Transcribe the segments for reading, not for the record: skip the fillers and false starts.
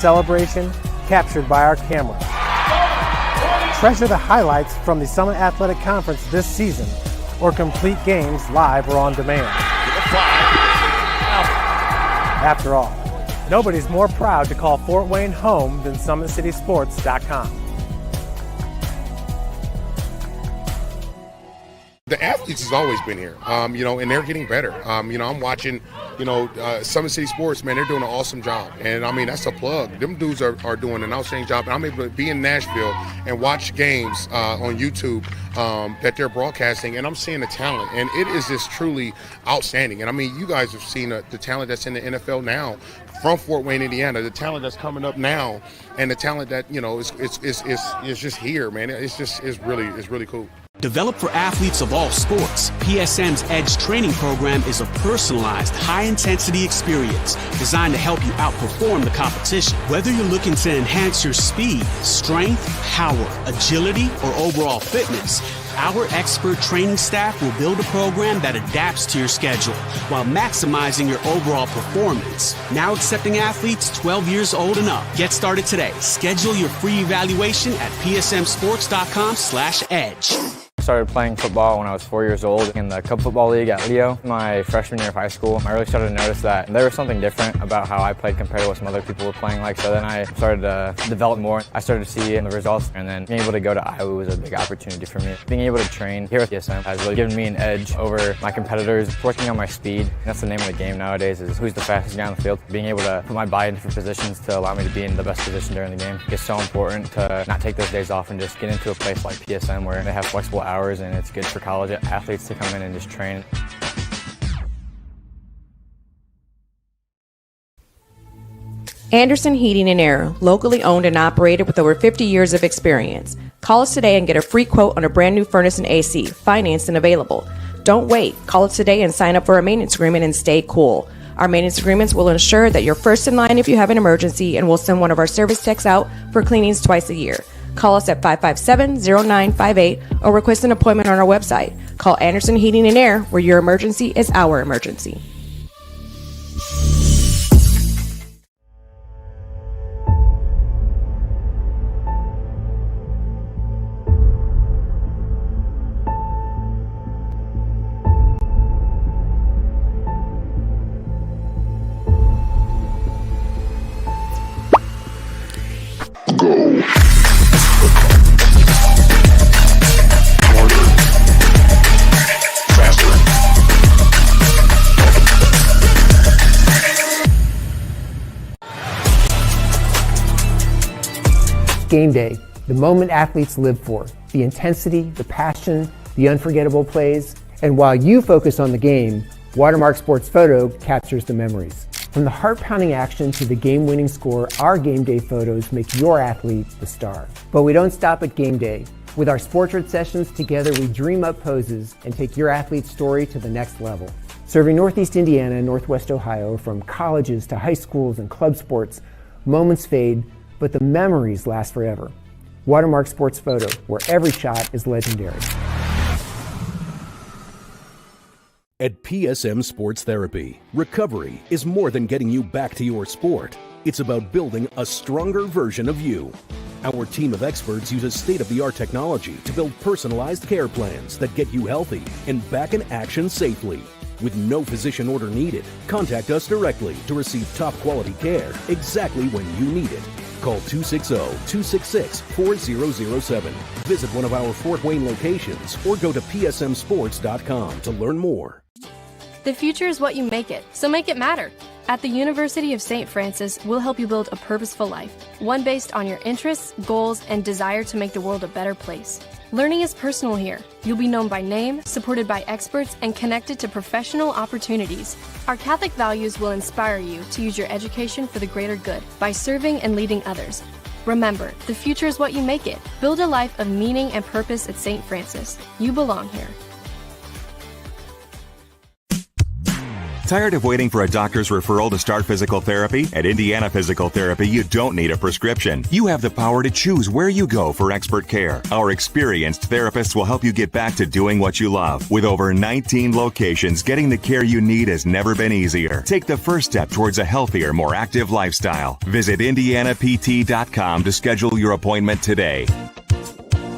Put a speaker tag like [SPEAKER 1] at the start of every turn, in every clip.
[SPEAKER 1] celebration captured by our camera. Treasure the highlights from the Summit Athletic Conference this season, or complete games live or on demand. After all, nobody's more proud to call Fort Wayne home than SummitCitySports.com.
[SPEAKER 2] The athletes has always been here, and they're getting better. I'm watching, Summit City Sports, man, they're doing an awesome job. And, that's a plug. Them dudes are doing an outstanding job. And I'm able to be in Nashville and watch games on YouTube that they're broadcasting, and I'm seeing the talent. And it is just truly outstanding. And, you guys have seen the talent that's in the NFL now from Fort Wayne, Indiana, the talent that's coming up now, and the talent that, is just here, man. It's really cool.
[SPEAKER 3] Developed for athletes of all sports, PSM's Edge training program is a personalized, high-intensity experience designed to help you outperform the competition. Whether you're looking to enhance your speed, strength, power, agility, or overall fitness, our expert training staff will build a program that adapts to your schedule while maximizing your overall performance. Now accepting athletes 12 years old and up. Get started today. Schedule your free evaluation at psmsports.com/edge.
[SPEAKER 4] I started playing football when I was 4 years old in the Cub Football League at Leo. My freshman year of high school, I really started to notice that there was something different about how I played compared to what some other people were playing like. So then I started to develop more. I started to see the results, and then being able to go to Iowa was a big opportunity for me. Being able to train here at PSM has really given me an edge over my competitors. Working on my speed, that's the name of the game nowadays, is who's the fastest guy on the field. Being able to put my body in different positions to allow me to be in the best position during the game. It's so important to not take those days off and just get into a place like PSM where they have flexible hours, and it's good for college athletes to come in and just train.
[SPEAKER 5] Anderson Heating and Air, locally owned and operated with over 50 years of experience. Call us today and get a free quote on a brand new furnace and AC, financed and available. Don't wait. Call us today and sign up for a maintenance agreement and stay cool. Our maintenance agreements will ensure that you're first in line if you have an emergency, and we'll send one of our service techs out for cleanings twice a year. Call us at 557-0958 or request an appointment on our website. Call Anderson Heating and Air, where your emergency is our emergency.
[SPEAKER 6] Game day, the moment athletes live for, the intensity, the passion, the unforgettable plays. And while you focus on the game, Watermark Sports Photo captures the memories. From the heart-pounding action to the game-winning score, our game day photos make your athlete the star. But we don't stop at game day. With our Sportrait sessions, together we dream up poses and take your athlete's story to the next level. Serving Northeast Indiana and Northwest Ohio, from colleges to high schools and club sports, moments fade, but the memories last forever. Watermark Sports Photo, where every shot is legendary.
[SPEAKER 7] At PSM Sports Therapy, recovery is more than getting you back to your sport. It's about building a stronger version of you. Our team of experts uses state-of-the-art technology to build personalized care plans that get you healthy and back in action safely. With no physician order needed, contact us directly to receive top-quality care exactly when you need it. Call 260-266-4007. Visit one of our Fort Wayne locations or go to psmsports.com to learn more.
[SPEAKER 8] The future is what you make it, so make it matter. At the University of St. Francis, we'll help you build a purposeful life, one based on your interests, goals, and desire to make the world a better place. Learning is personal here. You'll be known by name, supported by experts, and connected to professional opportunities. Our Catholic values will inspire you to use your education for the greater good by serving and leading others. Remember, the future is what you make it. Build a life of meaning and purpose at St. Francis. You belong here.
[SPEAKER 9] Tired of waiting for a doctor's referral to start physical therapy? At Indiana Physical Therapy, you don't need a prescription. You have the power to choose where you go for expert care. Our experienced therapists will help you get back to doing what you love. With over 19 locations, getting the care you need has never been easier. Take the first step towards a healthier, more active lifestyle. Visit IndianaPT.com to schedule your appointment today.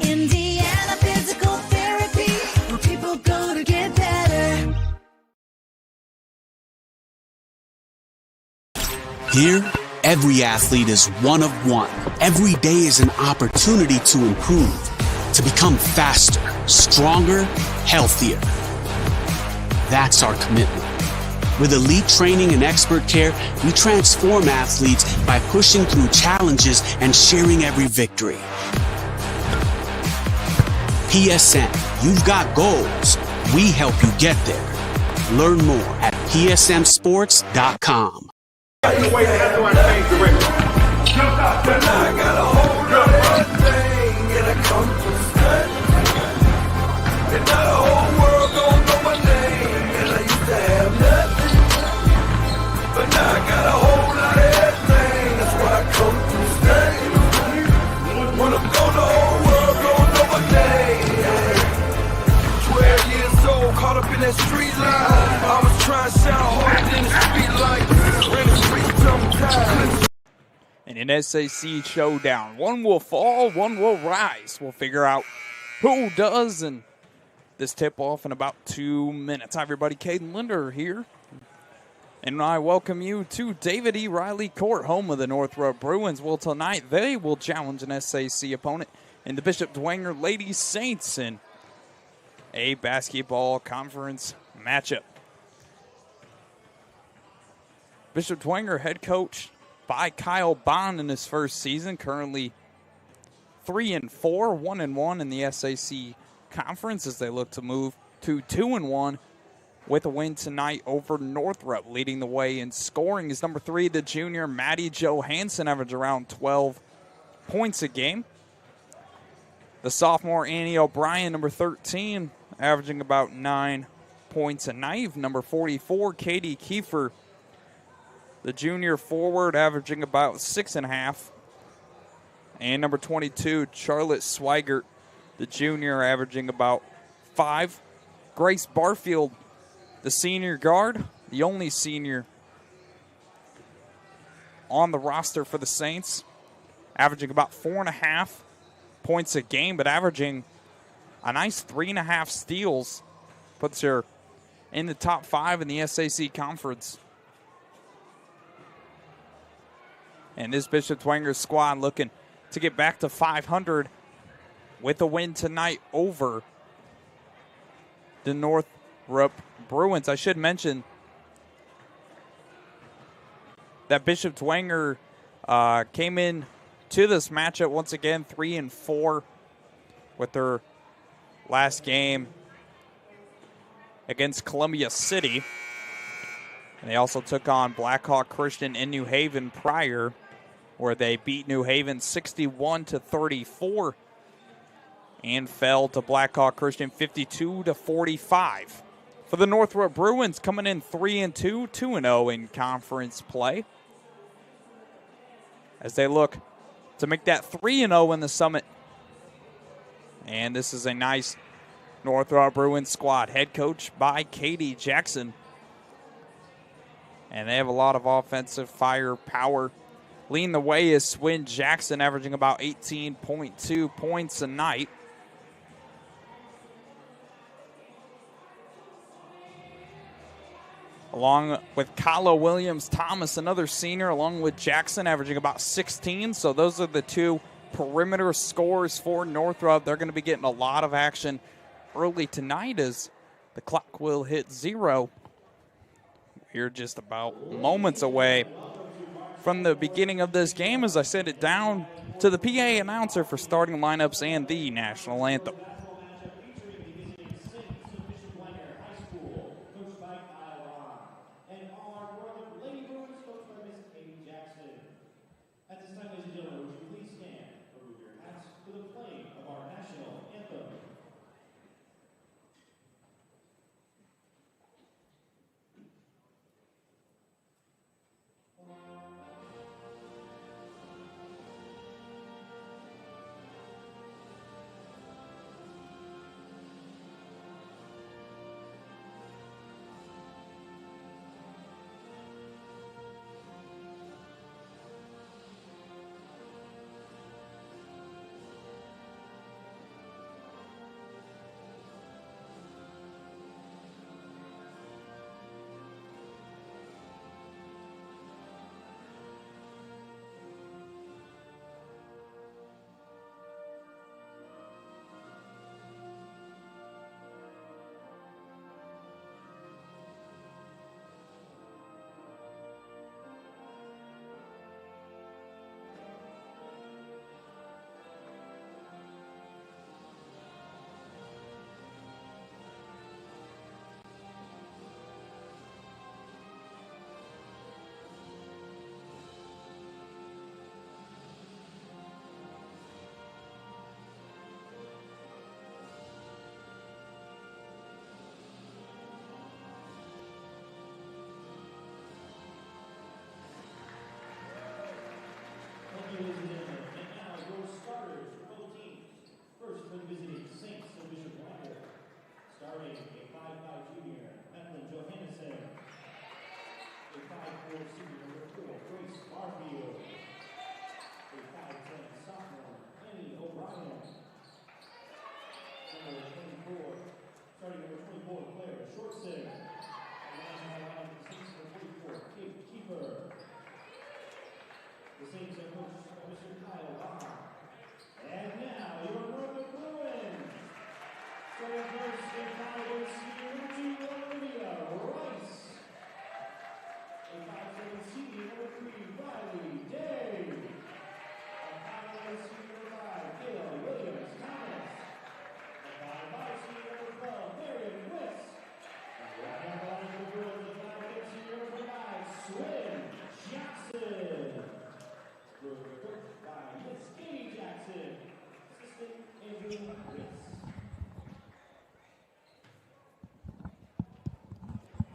[SPEAKER 10] Indiana Physical Therapy, where people go to get better.
[SPEAKER 3] Here, every athlete is one of one. Every day is an opportunity to improve, to become faster, stronger, healthier. That's our commitment. With elite training and expert care, we transform athletes by pushing through challenges and sharing every victory. PSM, you've got goals. We help you get there. Learn more at psmsports.com.
[SPEAKER 10] I got a hold of everything and I come to stay. And now the whole world don't know my name. And I used to have nothing, but now I got a whole lot of everything. That's why I come to stay. When I'm gone, the whole world don't know my name. 12 years old, caught up in that street life. I was trying to shine harder than the street light. Ran the street sometimes.
[SPEAKER 11] And an SAC showdown. One will fall, one will rise. We'll figure out who does, and this tip-off in about 2 minutes. Hi, everybody. Caden Linder here. And I welcome you to David E. Riley Court, home of the Northrop Bruins. Well, tonight they will challenge an SAC opponent in the Bishop Dwenger Lady Saints in a basketball conference matchup. Bishop Dwenger head coach by Kyle Bond in his first season, currently 3-4, 1-1 in the SAC conference as they look to move to 2-1 with a win tonight over Northrop. Leading the way in scoring is number 3, the junior Maddie Johansson, average around 12 points a game. The sophomore Annie O'Brien, number 13, averaging about 9 points a night. Number 44, Katie Kiefer, the junior forward, averaging about 6.5. And number 22, Charlotte Swigert, the junior, averaging about 5. Grace Barfield, the senior guard, the only senior on the roster for the Saints, averaging about 4.5 points a game, but averaging a nice 3.5 steals. Puts her in the top 5 in the SAC conference. And this Bishop Dwenger squad looking to get back to 500 with a win tonight over the Northrop Bruins. I should mention that Bishop Dwenger came in to this matchup once again 3-4 with their last game against Columbia City. And they also took on Blackhawk Christian in New Haven prior, where they beat New Haven 61-34 and fell to Blackhawk Christian 52-45. For the Northrop Bruins, coming in 3-2, 2-0 in conference play, as they look to make that 3-0 in the Summit. And this is a nice Northrop Bruins squad, head coach by Katie Jackson. And they have a lot of offensive firepower. Leading the way is Swin Jackson, averaging about 18.2 points a night. Along with Kyla Williams-Thomas, another senior, along with Jackson, averaging about 16. So those are the two perimeter scorers for Northrop. They're going to be getting a lot of action early tonight as the clock will hit 0. We're just about moments away from the beginning of this game as I send it down to the PA announcer for starting lineups and the national anthem.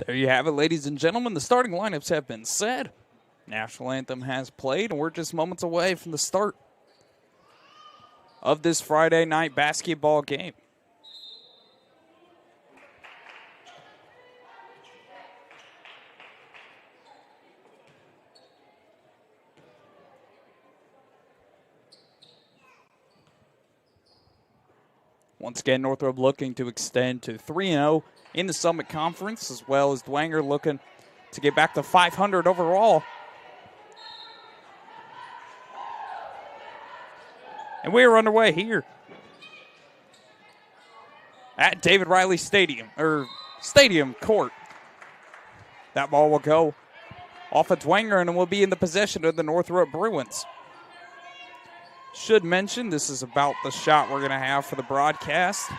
[SPEAKER 11] There you have it, ladies and gentlemen. The starting lineups have been set. National anthem has played, and we're just moments away from the start of this Friday night basketball game. Once again, Northrop looking to extend to 3-0 in the Summit Conference, as well as Dwenger looking to get back to 500 overall. And we are underway here at David Riley Stadium Court. That ball will go off of Dwenger and will be in the possession of the Northrop Bruins. Should mention, this is about the shot we're going to have for the broadcast.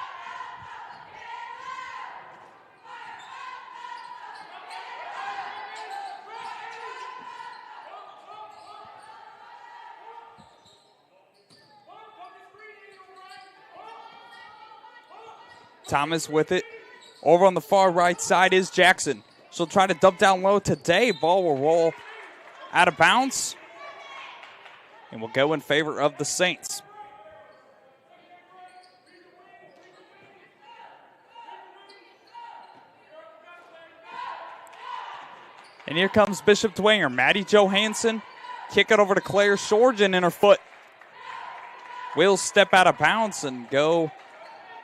[SPEAKER 11] Thomas with it. Over on the far right side is Jackson. She'll try to dump down low today. Ball will roll out of bounds and will go in favor of the Saints. And here comes Bishop Dwenger. Maddie Johansson, kick it over to Claire Shorgen, and her foot will step out of bounds and go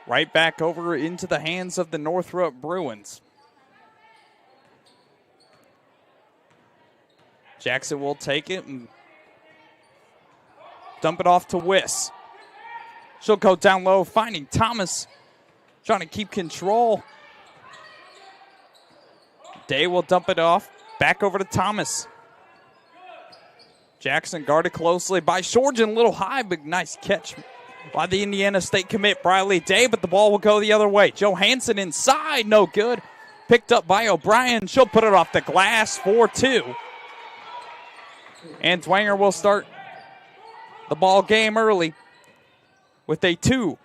[SPEAKER 11] right back over into the hands of the Northrop Bruins. Jackson will take it and dump it off to Wiss. She'll go down low, finding Thomas, trying to keep control. Day will dump it off, back over to Thomas. Jackson guarded closely by Shorgen, a little high, but nice catch by the Indiana State commit, Briley Day, but the ball will go the other way. Johansson inside, no good. Picked up by O'Brien. She'll put it off the glass for 2. And Dwenger will start the ball game early with a 2-0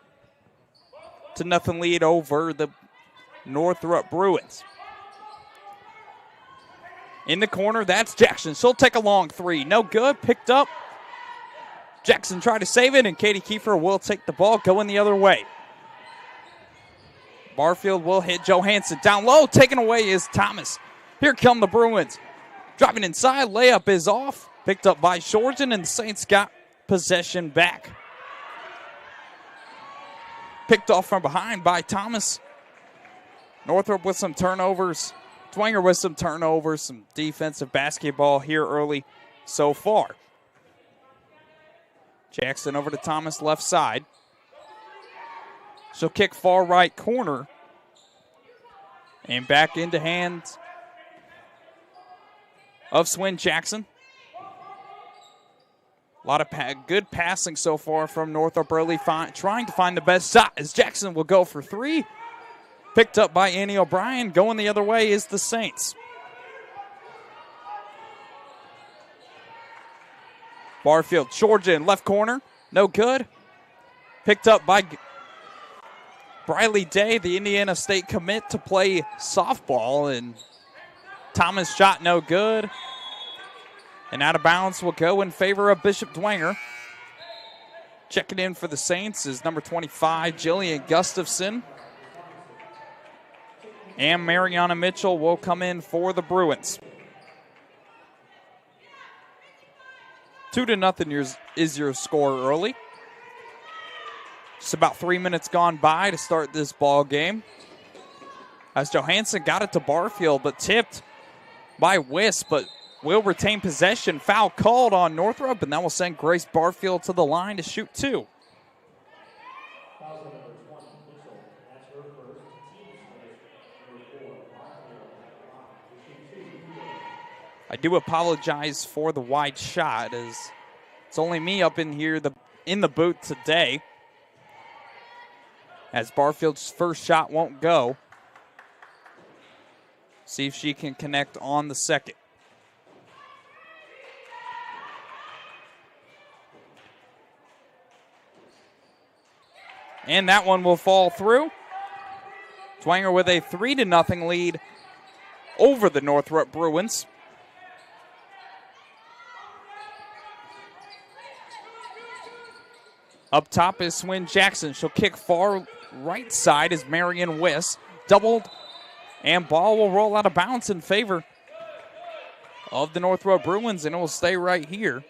[SPEAKER 11] lead over the Northrop Bruins. In the corner, that's Jackson. She'll take a long 3. No good. Picked up. Jackson tried to save it, and Katie Kiefer will take the ball, going the other way. Barfield will hit Johansson. Down low, taken away is Thomas. Here come the Bruins. Driving inside, layup is off. Picked up by Shorten, and the Saints got possession back. Picked off from behind by Thomas. Northrop with some turnovers. Dwenger with some turnovers, some defensive basketball here early so far. Jackson over to Thomas, left side. She'll kick far right corner. And back into hands of Swin Jackson. A lot of good passing so far from Northrop early, trying to find the best shot as Jackson will go for 3. Picked up by Annie O'Brien. Going the other way is the Saints. Barfield, Shorgen, left corner. No good. Picked up by Briley Day, the Indiana State commit to play softball. And Thomas shot no good. And out of bounds will go in favor of Bishop Dwenger. Checking in for the Saints is number 25, Jillian Gustafson. And Mariana Mitchell will come in for the Bruins. 2-0 is your score early. Just about 3 minutes gone by to start this ball game. As Johansson got it to Barfield, but tipped by Wiss, but will retain possession. Foul called on Northrop, and that will send Grace Barfield to the line to shoot 2. I do apologize for the wide shot, as it's only me up in here in the booth today, as Barfield's first shot won't go. See if she can connect on the second. And that one will fall through. Dwenger with a 3-0 lead over the Northrop Bruins. Up top is Swin Jackson. She'll kick far right side as Marion Wiss. Doubled, and ball will roll out of bounds in favor of the Northrop Bruins, and it will stay right here.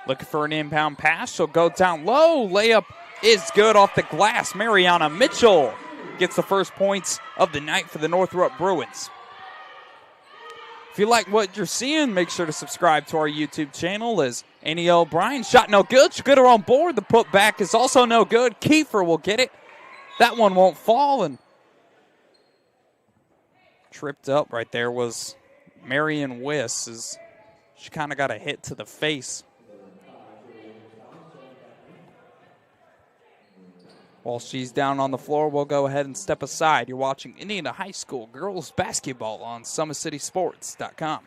[SPEAKER 11] Looking for an inbound pass. She'll go down low. Layup is good off the glass. Mariana Mitchell gets the first points of the night for the Northrop Bruins. If you like what you're seeing, make sure to subscribe to our YouTube channel. As Annie O'Brien, shot no good. She'll get her on board. The putback is also no good. Kiefer will get it. That one won't fall, and tripped up right there was Marion Wiss, as she kind of got a hit to the face. While she's down on the floor, we'll go ahead and step aside. You're watching Indiana High School girls basketball on SummitCitySports.com.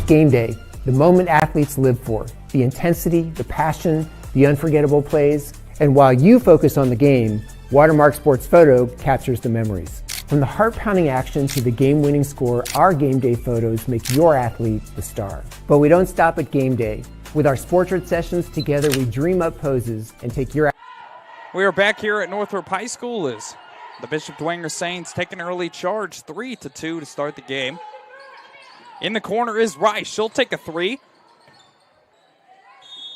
[SPEAKER 6] Game day, the moment athletes live for, the intensity, the passion, the unforgettable plays, and while you focus on the game, Watermark Sports Photo captures the memories. From the heart-pounding action to the game-winning score, our game day photos make your athlete the star. But we don't stop at game day. With our Sportrait sessions together, we dream up poses and take your...
[SPEAKER 11] We are back here at Northrop High School as the Bishop Dwenger Saints take an early charge, 3-2 to start the game. In the corner is Rice. She'll take a 3.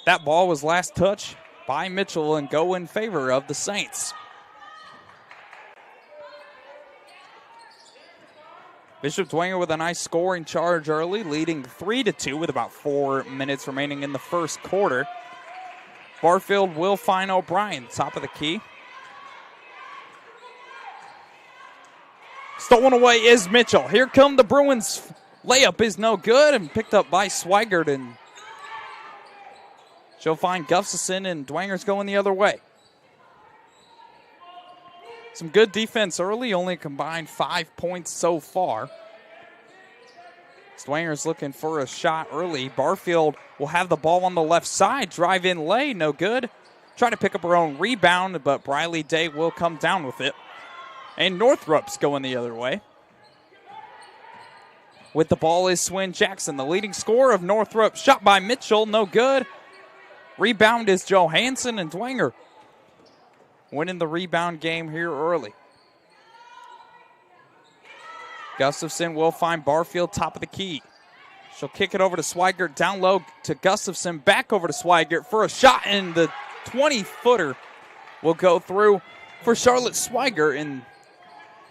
[SPEAKER 11] That ball was last touched by Mitchell and go in favor of the Saints. Bishop Dwenger with a nice scoring charge early, leading 3-2 with about 4 minutes remaining in the first quarter. Barfield will find O'Brien, top of the key. Stolen away is Mitchell. Here come the Bruins. Layup is no good and picked up by Swigert, and she'll find Gustafson, and Dwenger's going the other way. Some good defense early, only combined 5 points so far. Dwenger's looking for a shot early. Barfield will have the ball on the left side. Drive in lay, no good. Try to pick up her own rebound, but Briley Day will come down with it. And Northrop's going the other way. With the ball is Swin Jackson, the leading scorer of Northrop. Shot by Mitchell, no good. Rebound is Johansson, and Dwenger winning the rebound game here early. Gustafson will find Barfield top of the key. She'll kick it over to Swigert, down low to Gustafson, back over to Swigert for a shot, and the 20-footer will go through for Charlotte Swigert, and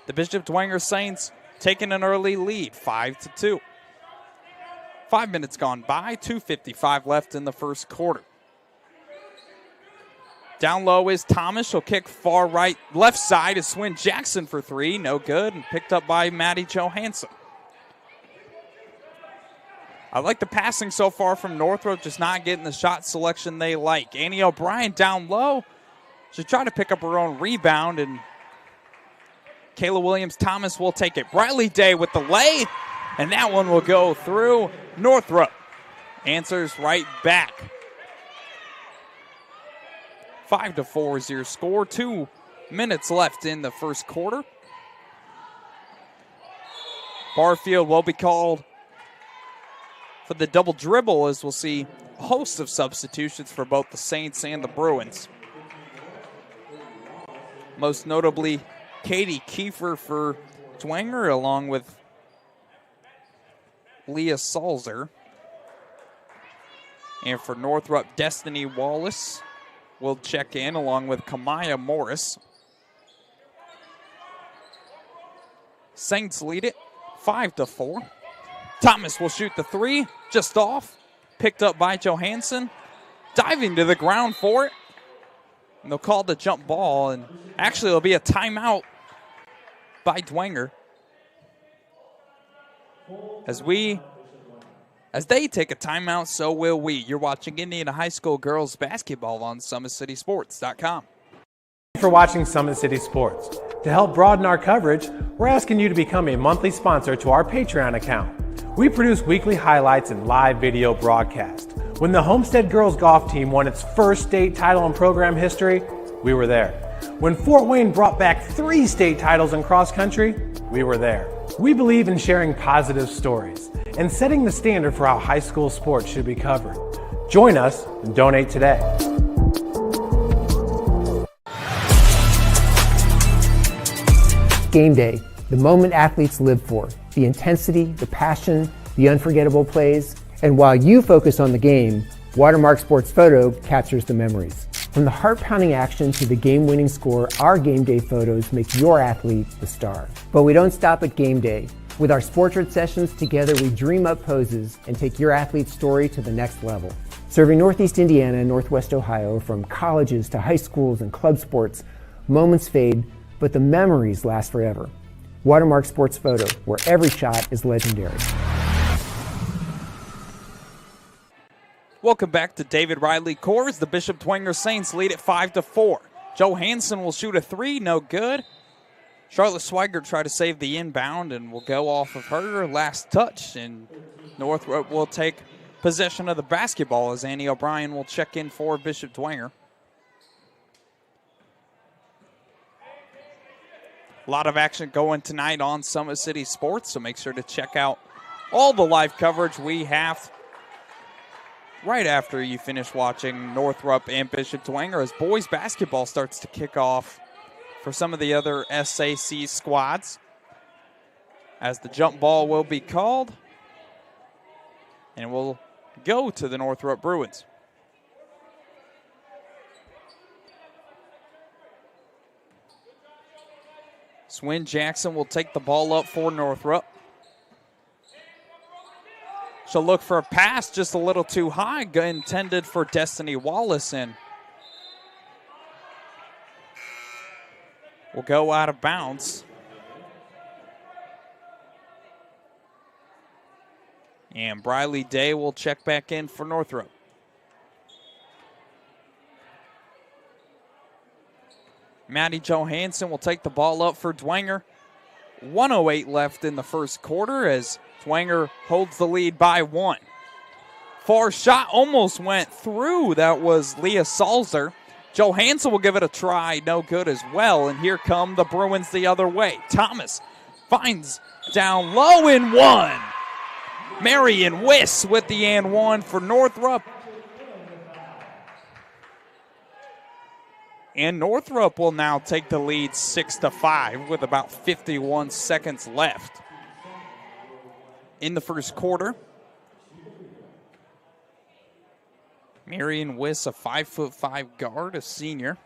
[SPEAKER 11] the Bishop Dwenger Saints taking an early lead, 5-2. 5 minutes gone by, 2:55 left in the first quarter. Down low is Thomas. She'll kick far right, left side is Swin Jackson for 3. No good, and picked up by Maddie Johansson. I like the passing so far from Northrop, just not getting the shot selection they like. Annie O'Brien down low. She'll try to pick up her own rebound, and Kayla Williams-Thomas will take it. Briley Day with the lay, and that one will go through. Northrop answers right back. 5-4 is your score. 2 minutes left in the first quarter. Barfield will be called for the double dribble, as we'll see a host of substitutions for both the Saints and the Bruins. Most notably, Katie Kiefer for Dwenger, along with Leah Salzer. And for Northrop, Destiny Wallace will check in along with Kamaya Morris. Saints lead it 5-4. Thomas will shoot the three, just off. Picked up by Johansson. Diving to the ground for it. And they'll call the jump ball, and actually it'll be a timeout by Dwenger. As they take a timeout, so will we. You're watching Indiana High School girls basketball on SummitCitySports.com.
[SPEAKER 1] Thanks for watching Summit City Sports. To help broaden our coverage, we're asking you to become a monthly sponsor to our Patreon account. We produce weekly highlights and live video broadcasts. When the Homestead girls golf team won its first state title in program history, we were there. When Fort Wayne brought back 3 state titles in cross country, we were there. We believe in sharing positive stories and setting the standard for how high school sports should be covered. Join us and donate today.
[SPEAKER 6] Game day, the moment athletes live for, the intensity, the passion, the unforgettable plays. And while you focus on the game, Watermark Sports Photo captures the memories. From the heart-pounding action to the game-winning score, our game day photos make your athlete the star. But we don't stop at game day. With our Sportrait sessions, together we dream up poses and take your athlete's story to the next level. Serving Northeast Indiana and Northwest Ohio, from colleges to high schools and club sports, moments fade, but the memories last forever. Watermark Sports Photo, where every shot is legendary.
[SPEAKER 11] Welcome back to David Riley Coors. The Bishop Dwenger Saints lead it 5-4. Johansson will shoot a three, no good. Charlotte Swigert tried to save the inbound and will go off of her last touch. And Northrop will take possession of the basketball as Annie O'Brien will check in for Bishop Dwenger. A lot of action going tonight on Summit City Sports, so make sure to check out all the live coverage we have right after you finish watching Northrop and Bishop Dwenger as boys basketball starts to kick off for some of the other SAC squads. As the jump ball will be called, and will go to the Northrop Bruins. Swin Jackson will take the ball up for Northrop. She'll look for a pass just a little too high, intended for Destiny Wallace, and will go out of bounds. And Briley Day will check back in for Northrop. Maddie Johansson will take the ball up for Dwenger. 1:08 left in the first quarter as Dwenger holds the lead by 1. Far shot almost went through. That was Leah Salzer. Johansson will give it a try. No good as well. And here come the Bruins the other way. Thomas finds down low and 1. Marion Wiss with the and 1 for Northrop. And Northrop will now take the lead 6-5 with about 51 seconds left in the first quarter. Marion Wiss, a 5'5" guard, a senior.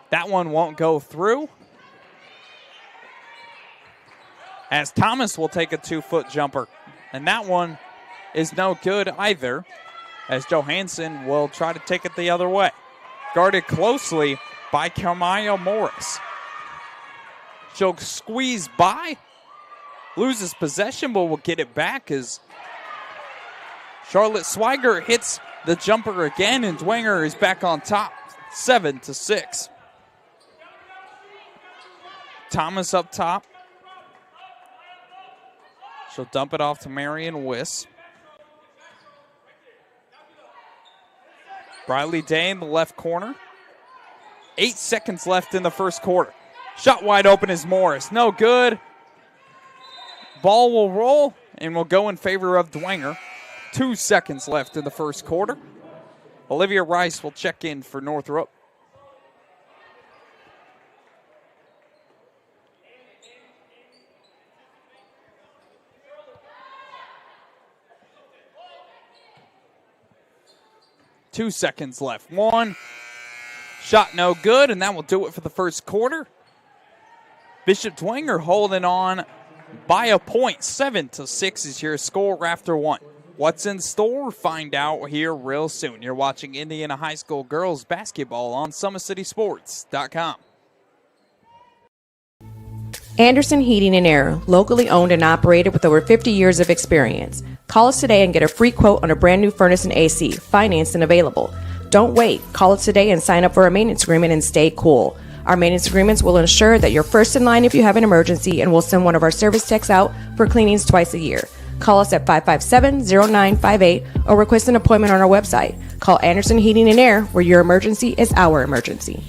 [SPEAKER 11] That one won't go through, as Thomas will take a 2-foot jumper. And that one is no good either, as Johansson will try to take it the other way. Guarded closely by Kamaya Morris. She'll squeeze by, loses possession, but will get it back as Charlotte Swigert hits the jumper again, and Dwenger is back on top, 7-6. Thomas up top. She'll dump it off to Marion Wiss. Briley Day in the left corner. 8 seconds left in the first quarter. Shot wide open is Morris. No good. Ball will roll and will go in favor of Dwenger. 2 seconds left in the first quarter. Olivia Rice will check in for Northrop. Two seconds left. 1, Shot no good, and that will do it for the first quarter. Bishop Dwenger holding on by a point. 7-6 is your score after one. What's in store? Find out here real soon. You're watching Indiana High School girls basketball on SummitCitySports.com.
[SPEAKER 5] Anderson Heating and Air, locally owned and operated with over 50 years of experience. Call us today and get a free quote on a brand new furnace and AC, financed and available. Don't wait. Call us today and sign up for a maintenance agreement and stay cool. Our maintenance agreements will ensure that you're first in line if you have an emergency, and we'll send one of our service techs out for cleanings twice a year. Call us at 557-0958 or request an appointment on our website. Call Anderson Heating and Air, where your emergency is our emergency.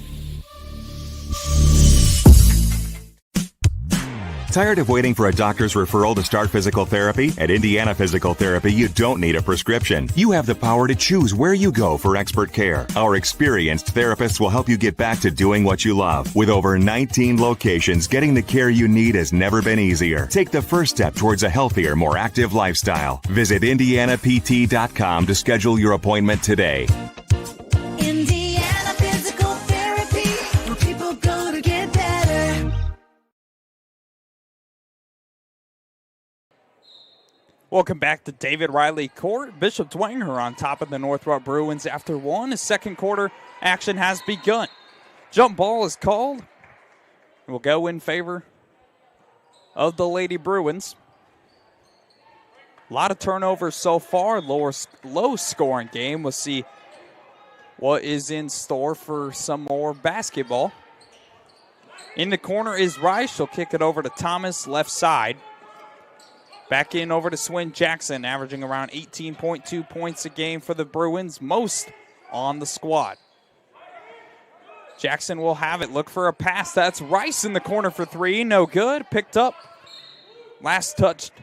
[SPEAKER 9] Tired of waiting for a doctor's referral to start physical therapy? At Indiana Physical Therapy, you don't need a prescription. You have the power to choose where you go for expert care. Our experienced therapists will help you get back to doing what you love. With over 19 locations, getting the care you need has never been easier. Take the first step towards a healthier, more active lifestyle. Visit IndianaPT.com to schedule your appointment today.
[SPEAKER 10] Indiana Physical Therapy, where people go to get better.
[SPEAKER 11] Welcome back to David Riley Court. Bishop Dwenger on top of the Northrop Bruins after one. The second quarter action has begun. Jump ball is called. It will go in favor of the Lady Bruins. A lot of turnovers so far. Low scoring game. We'll see what is in store for some more basketball. In the corner is Rice. She'll kick it over to Thomas, left side. Back in over to Swin Jackson, averaging around 18.2 points a game for the Bruins, most on the squad. Jackson will have it. Look for a pass. That's Rice in the corner for three. No good. Picked up. Last touched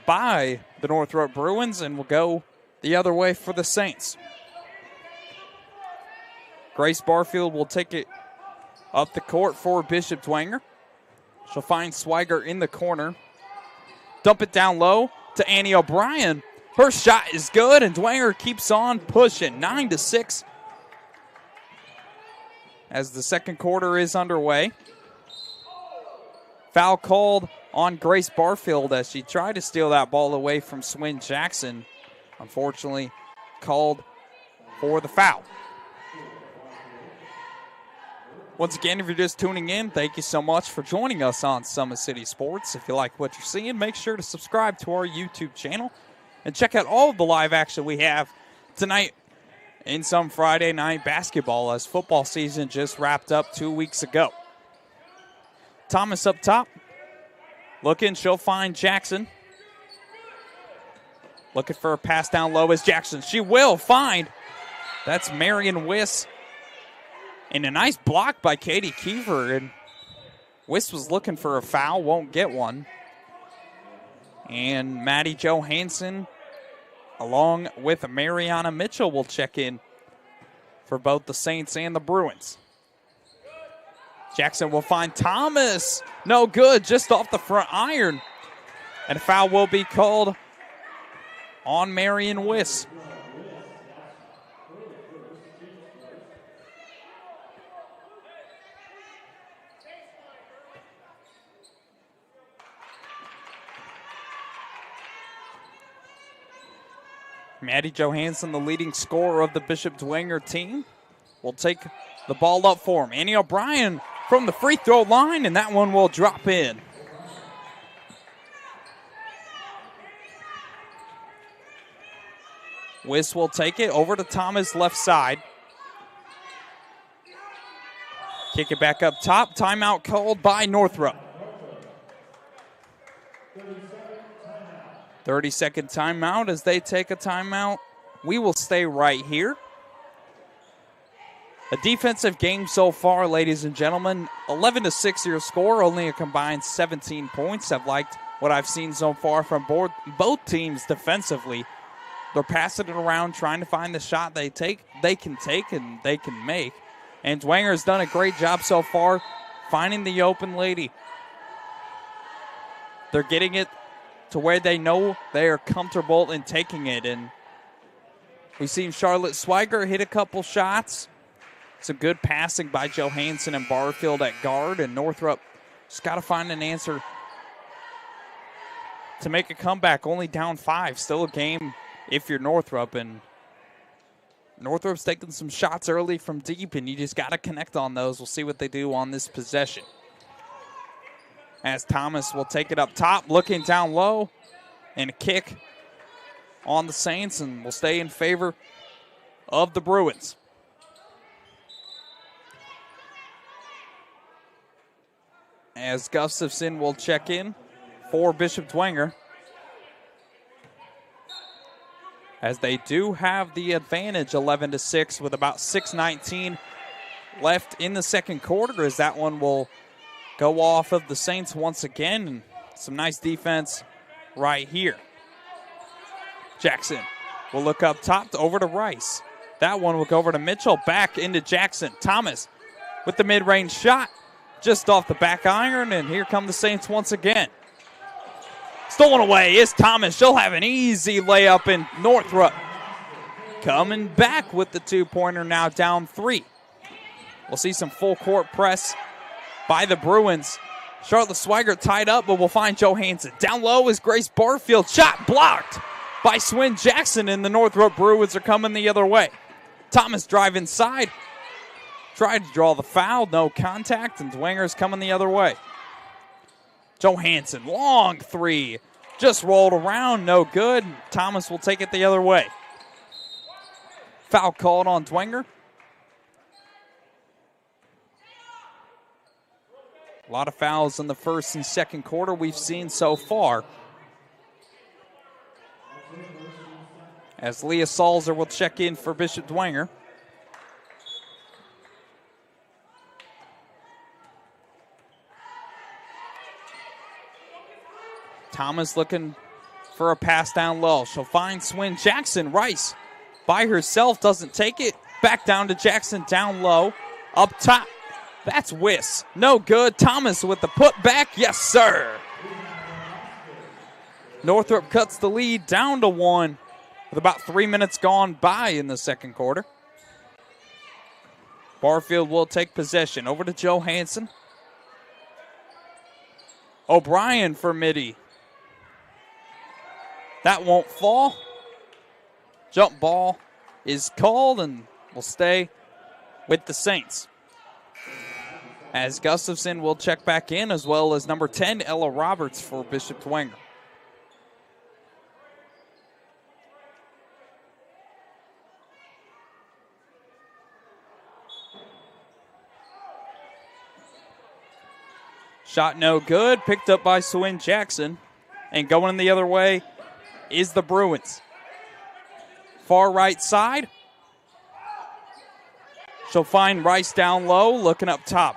[SPEAKER 11] by the Northrop Bruins, and will go the other way for the Saints. Grace Barfield will take it up the court for Bishop Dwenger. She'll find Swiger in the corner. Dump it down low to Annie O'Brien. Her shot is good, and Dwenger keeps on pushing. 9-6 as the second quarter is underway. Foul called on Grace Barfield as she tried to steal that ball away from Swin Jackson. Unfortunately, called for the foul. Once again, if you're just tuning in, thank you so much for joining us on Summit City Sports. If you like what you're seeing, make sure to subscribe to our YouTube channel and check out all of the live action we have tonight in some Friday night basketball, as football season just wrapped up 2 weeks ago. Thomas up top. Looking, she'll find Jackson. Looking for a pass down low is Jackson. She will find. That's Marion Wiss. And a nice block by Katie Kiefer. And Wiss was looking for a foul, won't get one. And Maddie Johansson, along with Mariana Mitchell, will check in for both the Saints and the Bruins. Jackson will find Thomas. No good, just off the front iron. And a foul will be called on Marion Wiss. Maddie Johansson, the leading scorer of the Bishop Dwenger team, will take the ball up for him. Annie O'Brien from the free throw line, and that one will drop in. Wiss will take it over to Thomas, left side. Kick it back up top. Timeout called by Northrop. 30-second timeout. As they take a timeout, we will stay right here. A defensive game so far, ladies and gentlemen. 11-6 your score, only a combined 17 points. I've liked what I've seen so far from both teams defensively. They're passing it around, trying to find the shot they can take, and they can make. And Dwenger's done a great job so far finding the open lady. They're getting it to where they know they are comfortable in taking it. And we've seen Charlotte Swiger hit a couple shots. Some good passing by Johansson and Barfield at guard, and Northrop just got to find an answer to make a comeback. Only down 5. Still a game if you're Northrop, and Northrop's taking some shots early from deep, and you just got to connect on those. We'll see what they do on this possession. As Thomas will take it up top, looking down low, and a kick on the Saints, and will stay in favor of the Bruins. As Gustafson will check in for Bishop Dwenger, as they do have the advantage 11-6 with about 6:19 left in the second quarter, as that one will go off of the Saints once again. And some nice defense right here. Jackson will look up top over to Rice. That one will go over to Mitchell, back into Jackson. Thomas with the mid-range shot, just off the back iron, and here come the Saints once again. Stolen away is Thomas. She'll have an easy layup, in Northrop coming back with the two-pointer, now down 3. We'll see some full-court press by the Bruins. Charlotte Swigert tied up, but we'll find Johansson. Down low is Grace Barfield. Shot blocked by Swin Jackson, and the Northrop Bruins are coming the other way. Thomas drive inside. Tried to draw the foul, no contact, and Dwenger's coming the other way. Johansson, long 3. Just rolled around, no good. Thomas will take it the other way. Foul called on Dwenger. A lot of fouls in the first and second quarter we've seen so far. As Leah Salzer will check in for Bishop Dwenger. Thomas looking for a pass down low. She'll find Swin Jackson. Rice by herself doesn't take it. Back down to Jackson down low. Up top. That's Wiss. No good. Thomas with the putback. Yes, sir. Northrop cuts the lead down to 1 with about 3 minutes gone by in the second quarter. Barfield will take possession. Over to Johansson. O'Brien for Mitty. That won't fall. Jump ball is called and will stay with the Saints. As Gustafson will check back in, as well as number 10, Ella Roberts, for Bishop Dwenger. Shot no good, picked up by Swin Jackson. And going the other way is the Bruins. Far right side. She'll find Rice down low, looking up top.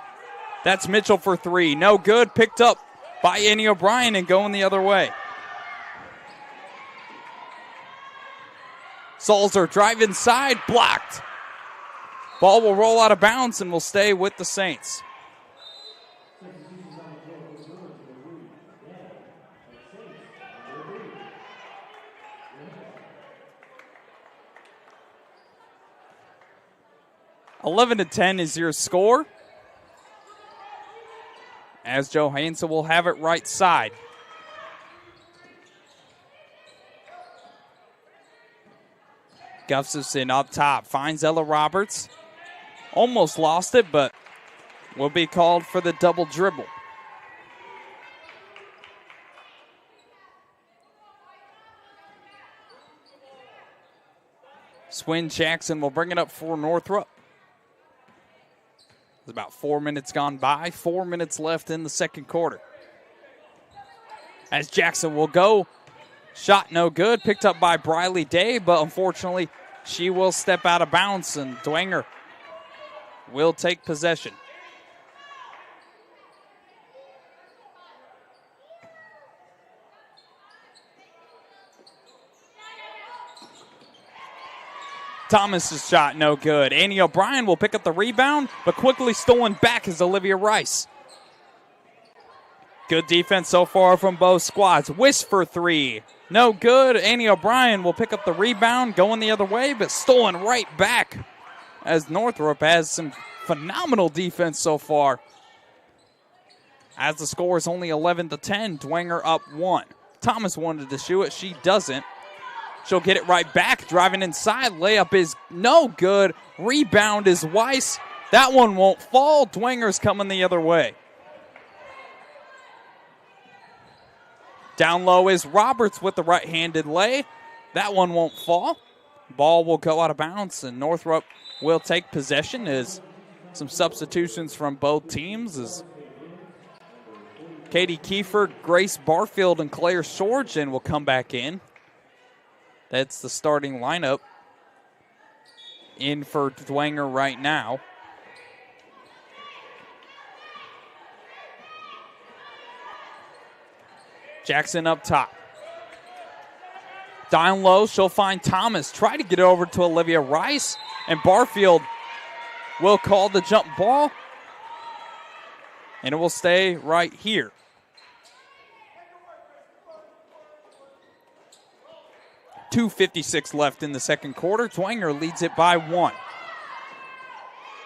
[SPEAKER 11] That's Mitchell for 3. No good. Picked up by Annie O'Brien and going the other way. Salzer drive inside, blocked. Ball will roll out of bounds and will stay with the Saints. (11-10) is your score. As Johansson will have it right side. Gustafson up top, finds Ella Roberts. Almost lost it, but will be called for the double dribble. Swin Jackson will bring it up for Northrop. There's about 4 minutes gone by, 4 minutes left in the second quarter. As Jackson will go, shot no good, picked up by Briley Day, but unfortunately she will step out of bounds and Dwenger will take possession. Thomas's shot no good. Annie O'Brien will pick up the rebound, but quickly stolen back is Olivia Rice. Good defense so far from both squads. Wiss for 3. No good. Annie O'Brien will pick up the rebound, going the other way, but stolen right back as Northrop has some phenomenal defense so far. As the score is only 11-10, Dwenger up 1. Thomas wanted to shoot it. She doesn't. She'll get it right back, driving inside. Layup is no good. Rebound is Weiss. That one won't fall. Dwenger's coming the other way. Down low is Roberts with the right-handed lay. That one won't fall. Ball will go out of bounds, and Northrop will take possession as some substitutions from both teams as Katie Kiefer, Grace Barfield, and Claire Shorgen will come back in. That's the starting lineup in for Dwenger right now. Jackson up top. Down low, she'll find Thomas. Try to get it over to Olivia Rice, and Barfield will call the jump ball, and it will stay right here. .256 left in the second quarter. Dwenger leads it by 1.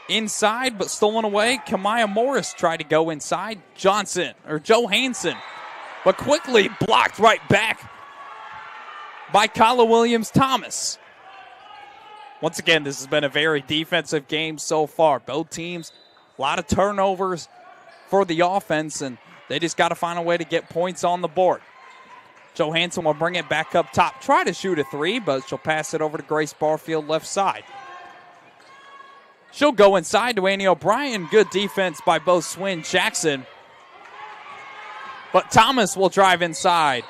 [SPEAKER 11] Inside, but stolen away. Kamaya Morris tried to go inside. Johansson, but quickly blocked right back by Kyla Williams-Thomas. Once again, this has been a very defensive game so far. Both teams, a lot of turnovers for the offense, and they just got to find a way to get points on the board. Johansson will bring it back up top. Try to shoot a 3, but she'll pass it over to Grace Barfield left side. She'll go inside to Annie O'Brien. Good defense by both Swin Jackson. But Thomas will drive inside.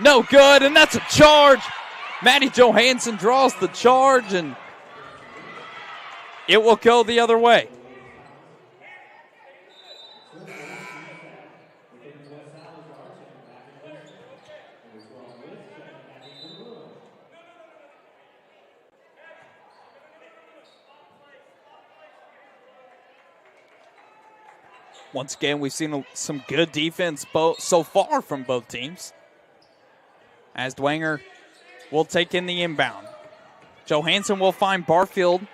[SPEAKER 11] No good, and that's a charge. Maddie Johansson draws the charge, and it will go the other way. Once again, we've seen some good defense so far from both teams. As Dwenger will take in the inbound. Johansson will find Barfield.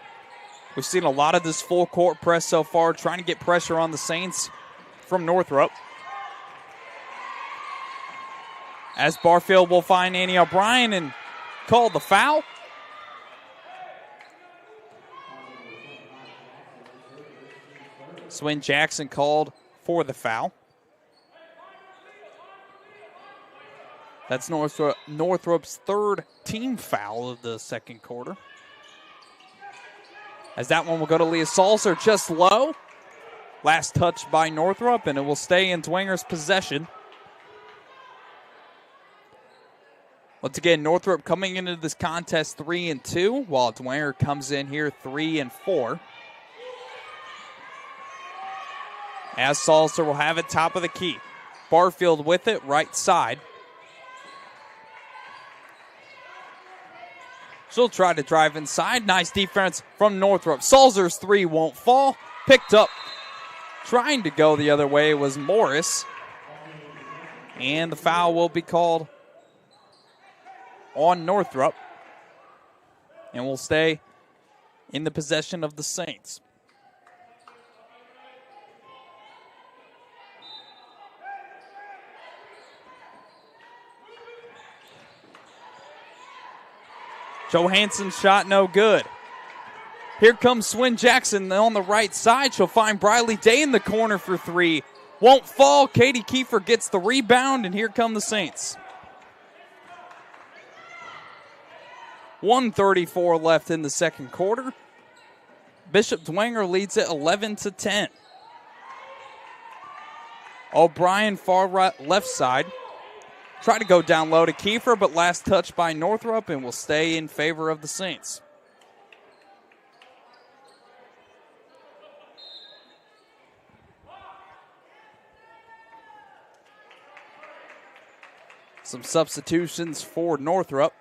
[SPEAKER 11] We've seen a lot of this full court press so far, trying to get pressure on the Saints from Northrop. As Barfield will find Annie O'Brien and call the foul. Swin Jackson called for the foul. That's Northrop's third team foul of the second quarter. As that one will go to Leah Salzer, just low. Last touch by Northrop, and it will stay in Dwenger's possession. Once again, Northrop coming into this contest 3-2, while Dwenger comes in here 3-4. As Salzer will have it top of the key. Barfield with it, right side. She'll try to drive inside. Nice defense from Northrop. Salzer's 3 won't fall. Picked up. Trying to go the other way was Morris. And the foul will be called on Northrop. And will stay in the possession of the Saints. Johansson's shot no good. Here comes Swin Jackson on the right side. She'll find Briley Day in the corner for 3. Won't fall. Katie Kiefer gets the rebound, and here come the Saints. 1:34 left in the second quarter. Bishop Dwenger leads it 11-10. O'Brien far right, left side. Try to go down low to Kiefer, but last touch by Northrop, and will stay in favor of the Saints. Some substitutions for Northrop.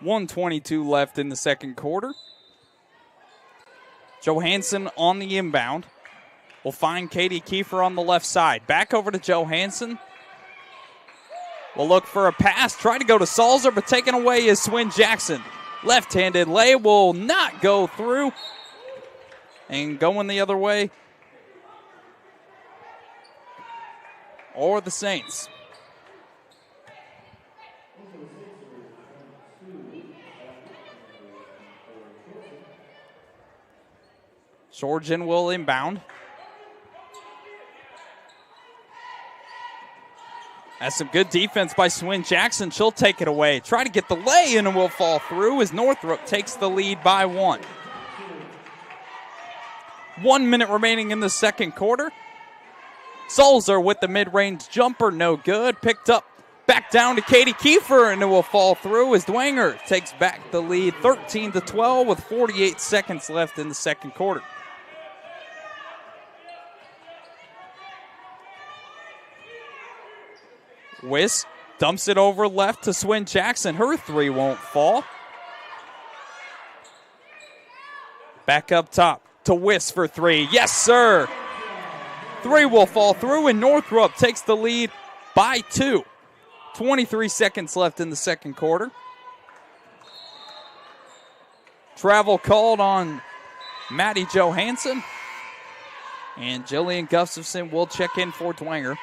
[SPEAKER 11] .122 left in the second quarter. Johansson on the inbound. will find Katie Kiefer on the left side. Back over to Johansson. Will look for a pass. Try to go to Salzer, but taken away is Swin Jackson. Left-handed lay will not go through. And going the other way. Or the Saints. Georgian will inbound. That's some good defense by Swin Jackson. She'll take it away. Try to get the lay in and will fall through as Northrop takes the lead by 1. 1 minute remaining in the second quarter. Sulzer with the mid-range jumper, no good. Picked up back down to Katie Kiefer, and it will fall through as Dwenger takes back the lead 13-12 with 48 seconds left in the second quarter. Wiss dumps it over left to Swin Jackson. Her three won't fall. Back up top to Wiss for three. Yes, sir. Three will fall through, and Northrop takes the lead by 2. 23 seconds left in the second quarter. Travel called on Maddie Johansson. And Jillian Gustafson will check in for Dwenger.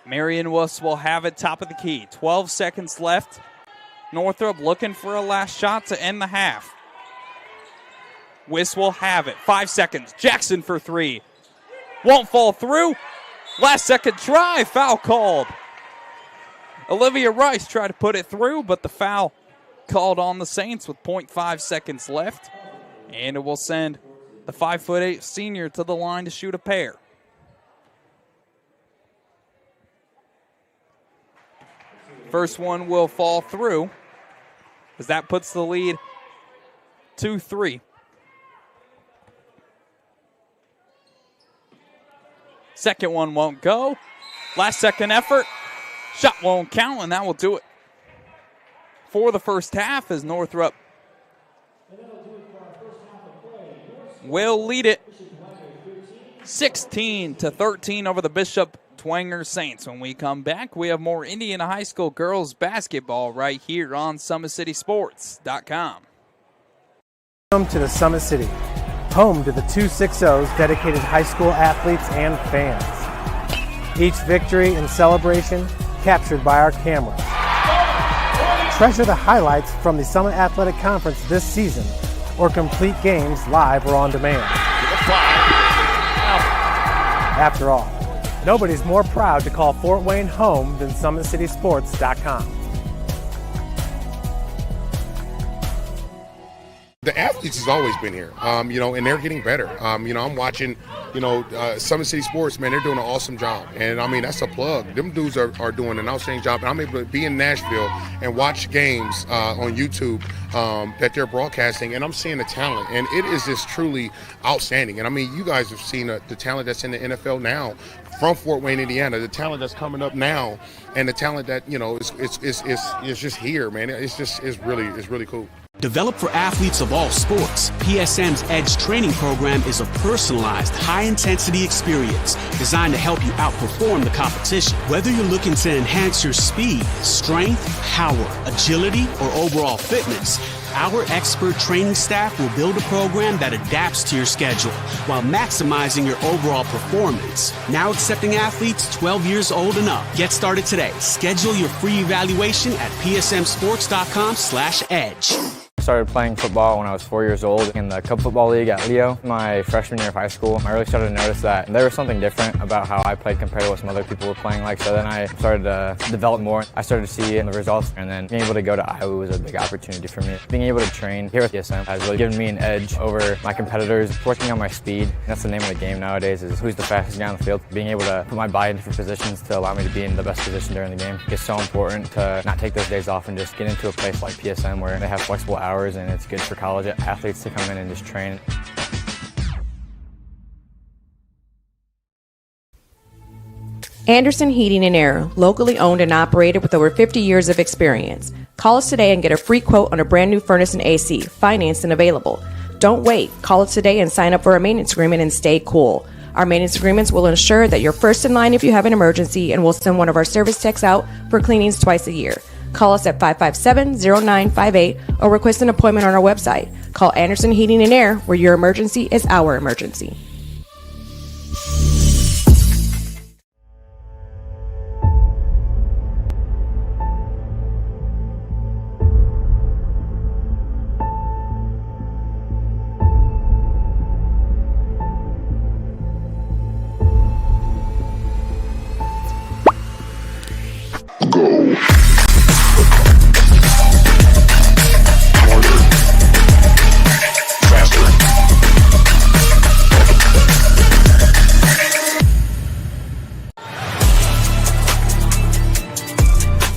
[SPEAKER 11] Marion Wuss will have it top of the key. 12 seconds left. Northrop looking for a last shot to end the half. Wiss will have it. 5 seconds. Jackson for three. Won't fall through. Last second try. Foul called. Olivia Rice tried to put it through, but the foul called on the Saints with 0.5 seconds left. And it will send the 5'8" senior to the line to shoot a pair. First one will fall through as that puts the lead 2-3. Second one won't go. Last second effort. Shot won't count, and that will do it for the first half as Northrop will lead it 16-13 over the Bishop Dwenger Saints. When we come back, we have more Indiana High School girls basketball right here on SummitCitySports.com.
[SPEAKER 1] Welcome to the Summit City, home to the 260's dedicated high school athletes and fans. Each victory and celebration captured by our cameras. Treasure the highlights from the Summit Athletic Conference this season or complete games live or on demand. After all, nobody's more proud to call Fort Wayne home than SummitCitySports.com.
[SPEAKER 2] The athletes has always been here, and they're getting better. I'm watching, Summit City Sports, man, they're doing an awesome job. And, that's a plug. Them dudes are doing an outstanding job. And I'm able to be in Nashville and watch games on YouTube that they're broadcasting, and I'm seeing the talent. And it is just truly outstanding. And, you guys have seen the talent that's in the NFL now from Fort Wayne, Indiana, the talent that's coming up now, and the talent that, is just here, man. It's really cool.
[SPEAKER 3] Developed for athletes of all sports, PSM's Edge training program is a personalized, high-intensity experience designed to help you outperform the competition. Whether you're looking to enhance your speed, strength, power, agility, or overall fitness, our expert training staff will build a program that adapts to your schedule while maximizing your overall performance. Now accepting athletes 12 years old and up. Get started today. Schedule your free evaluation at psmsports.com/edge.
[SPEAKER 4] I started playing football when I was 4 years old in the Cub Football League at Leo. My freshman year of high school, I really started to notice that there was something different about how I played compared to what some other people were playing like. So then I started to develop more. I started to see the results, and then being able to go to Iowa was a big opportunity for me. Being able to train here with PSM has really given me an edge over my competitors. Working on my speed, that's the name of the game nowadays, is who's the fastest guy on the field. Being able to put my body in different positions to allow me to be in the best position during the game. It's so important to not take those days off and just get into a place like PSM where they have flexible hours, and it's good for college athletes to come in and just train.
[SPEAKER 5] Anderson Heating and Air, locally owned and operated with over 50 years of experience. Call us today and get a free quote on a brand new furnace and AC, financed and available. Don't wait. Call us today and sign up for a maintenance agreement and stay cool. Our maintenance agreements will ensure that you're first in line if you have an emergency, and we'll send one of our service techs out for cleanings twice a year. Call us at 557-0958 or request an appointment on our website. Call Anderson Heating and Air, where your emergency is our emergency.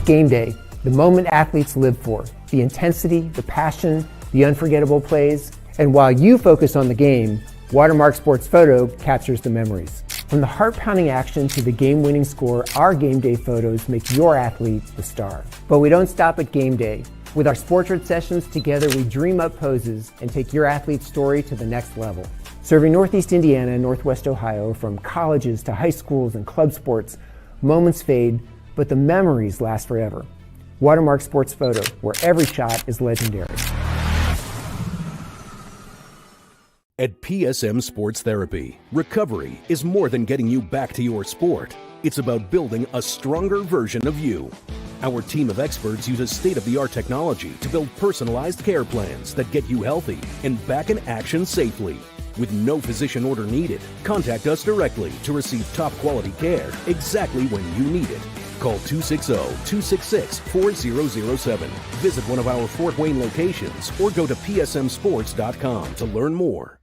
[SPEAKER 6] Game day, the moment athletes live for, the intensity, the passion, the unforgettable plays, and while you focus on the game, Watermark Sports Photo captures the memories. From the heart-pounding action to the game-winning score, our game day photos make your athlete the star. But we don't stop at game day. With our Sportrait sessions, together we dream up poses and take your athlete's story to the next level. Serving Northeast Indiana and Northwest Ohio, from colleges to high schools and club sports, moments fade, but the memories last forever. Watermark Sports Photo, where every shot is legendary.
[SPEAKER 7] At PSM Sports Therapy, recovery is more than getting you back to your sport. It's about building a stronger version of you. Our team of experts uses state-of-the-art technology to build personalized care plans that get you healthy and back in action safely. With no physician order needed, contact us directly to receive top-quality care exactly when you need it. Call 260-266-4007. Visit one of our Fort Wayne locations or go to psmsports.com to learn more.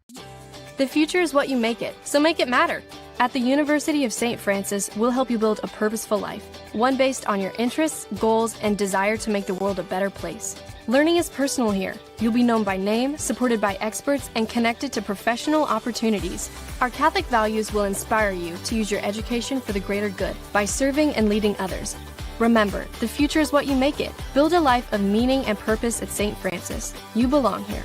[SPEAKER 8] The future is what you make it, so make it matter. At the University of St. Francis, we'll help you build a purposeful life, one based on your interests, goals, and desire to make the world a better place. Learning is personal here. You'll be known by name, supported by experts, and connected to professional opportunities. Our Catholic values will inspire you to use your education for the greater good by serving and leading others. Remember, the future is what you make it. Build a life of meaning and purpose at St. Francis. You belong here.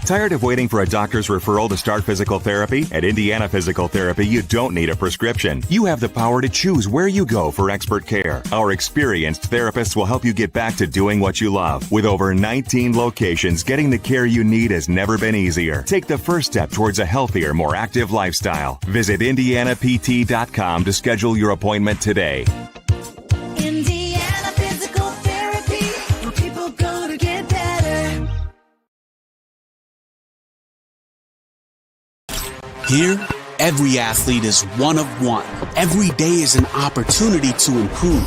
[SPEAKER 9] Tired of waiting for a doctor's referral to start physical therapy? At Indiana Physical Therapy, you don't need a prescription. You have the power to choose where you go for expert care. Our experienced therapists will help you get back to doing what you love. With over 19 locations, getting the care you need has never been easier. Take the first step towards a healthier, more active lifestyle. Visit IndianaPT.com to schedule your appointment today.
[SPEAKER 10] Indiana Physical Therapy, where people go to get better.
[SPEAKER 3] Here, every athlete is one of one. Every day is an opportunity to improve,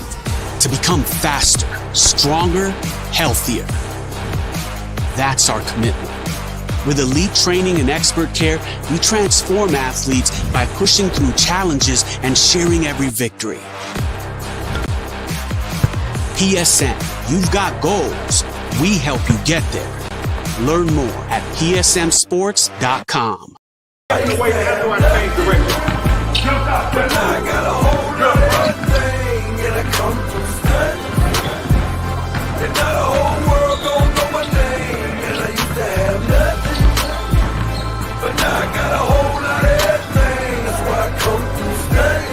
[SPEAKER 3] to become faster, stronger, healthier. That's our commitment. With elite training and expert care, we transform athletes by pushing through challenges and sharing every victory. PSM, you've got goals. We help you get there. Learn more at psmsports.com.
[SPEAKER 10] But I got a whole lot of thing and I come from study. And now the whole world gon' know my name. And I used to have nothing. But now I got a whole lot of everything. That's why I come from study.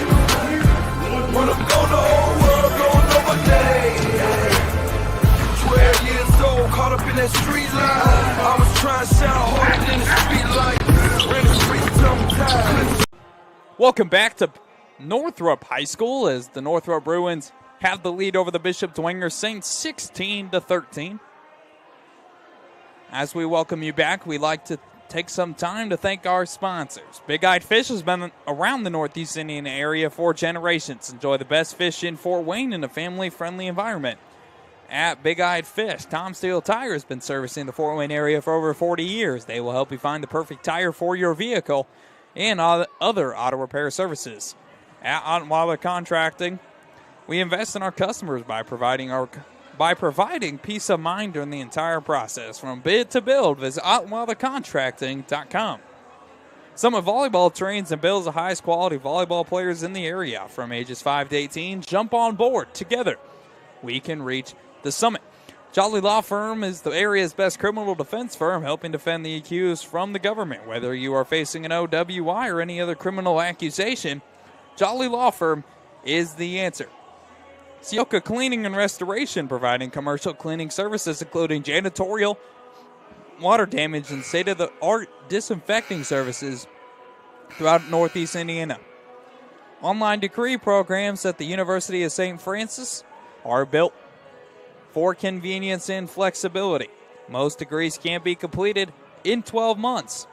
[SPEAKER 10] When I'm gone, the whole world gon' know my name. 12 years old, caught up in that street life. I was trying to sound harder than the street light.
[SPEAKER 11] Welcome back to Northrop High School as the Northrop Bruins have the lead over the Bishop Dwenger Saints 16-13. As we welcome you back, we'd like to take some time to thank our sponsors. Big Eyed Fish has been around the Northeast Indiana area for generations. Enjoy the best fish in Fort Wayne in a family-friendly environment. At Big Eyed Fish, Tom Steele Tire has been servicing the Fort Wayne area for over 40 years. They will help you find the perfect tire for your vehicle and other auto repair services. At Ottweiler Contracting, we invest in our customers by providing peace of mind during the entire process. From bid to build, visit OttweilerContracting.com. Summit Volleyball trains and builds the highest quality volleyball players in the area from ages 5 to 18. Jump on board. Together, we can reach the summit. Jolly Law Firm is the area's best criminal defense firm, helping defend the accused from the government. Whether you are facing an OWI or any other criminal accusation, Jolly Law Firm is the answer. Sioka Cleaning and Restoration, providing commercial cleaning services including janitorial, water damage, and state-of-the-art disinfecting services throughout Northeast Indiana. Online degree programs at the University of St. Francis are built for convenience and flexibility. Most degrees can be completed in 12 months.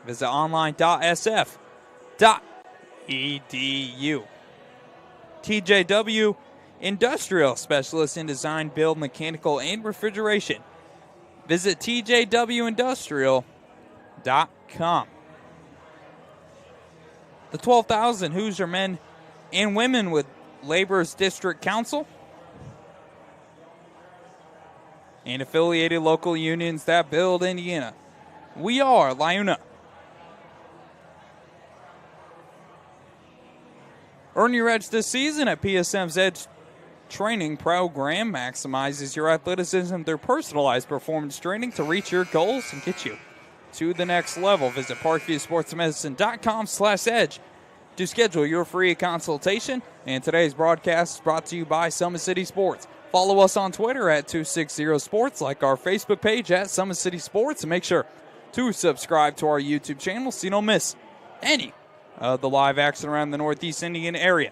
[SPEAKER 11] Visit online.sf.edu. TJW Industrial, specialist in design, build, mechanical, and refrigeration. Visit tjwindustrial.com. The 12,000 Hoosier men and women with Labor's District Council and affiliated local unions that build Indiana. We are LIUNA. Earn your edge this season at PSM's Edge Training Program. Maximizes your athleticism through personalized performance training to reach your goals and get you to the next level. Visit parkviewsportsmedicine.com/edge to schedule your free consultation. And today's broadcast is brought to you by Summit City Sports. Follow us on Twitter at 260sports, like our Facebook page at Summit City Sports, and make sure to subscribe to our YouTube channel so you don't miss any of the live action around the Northeast Indiana area.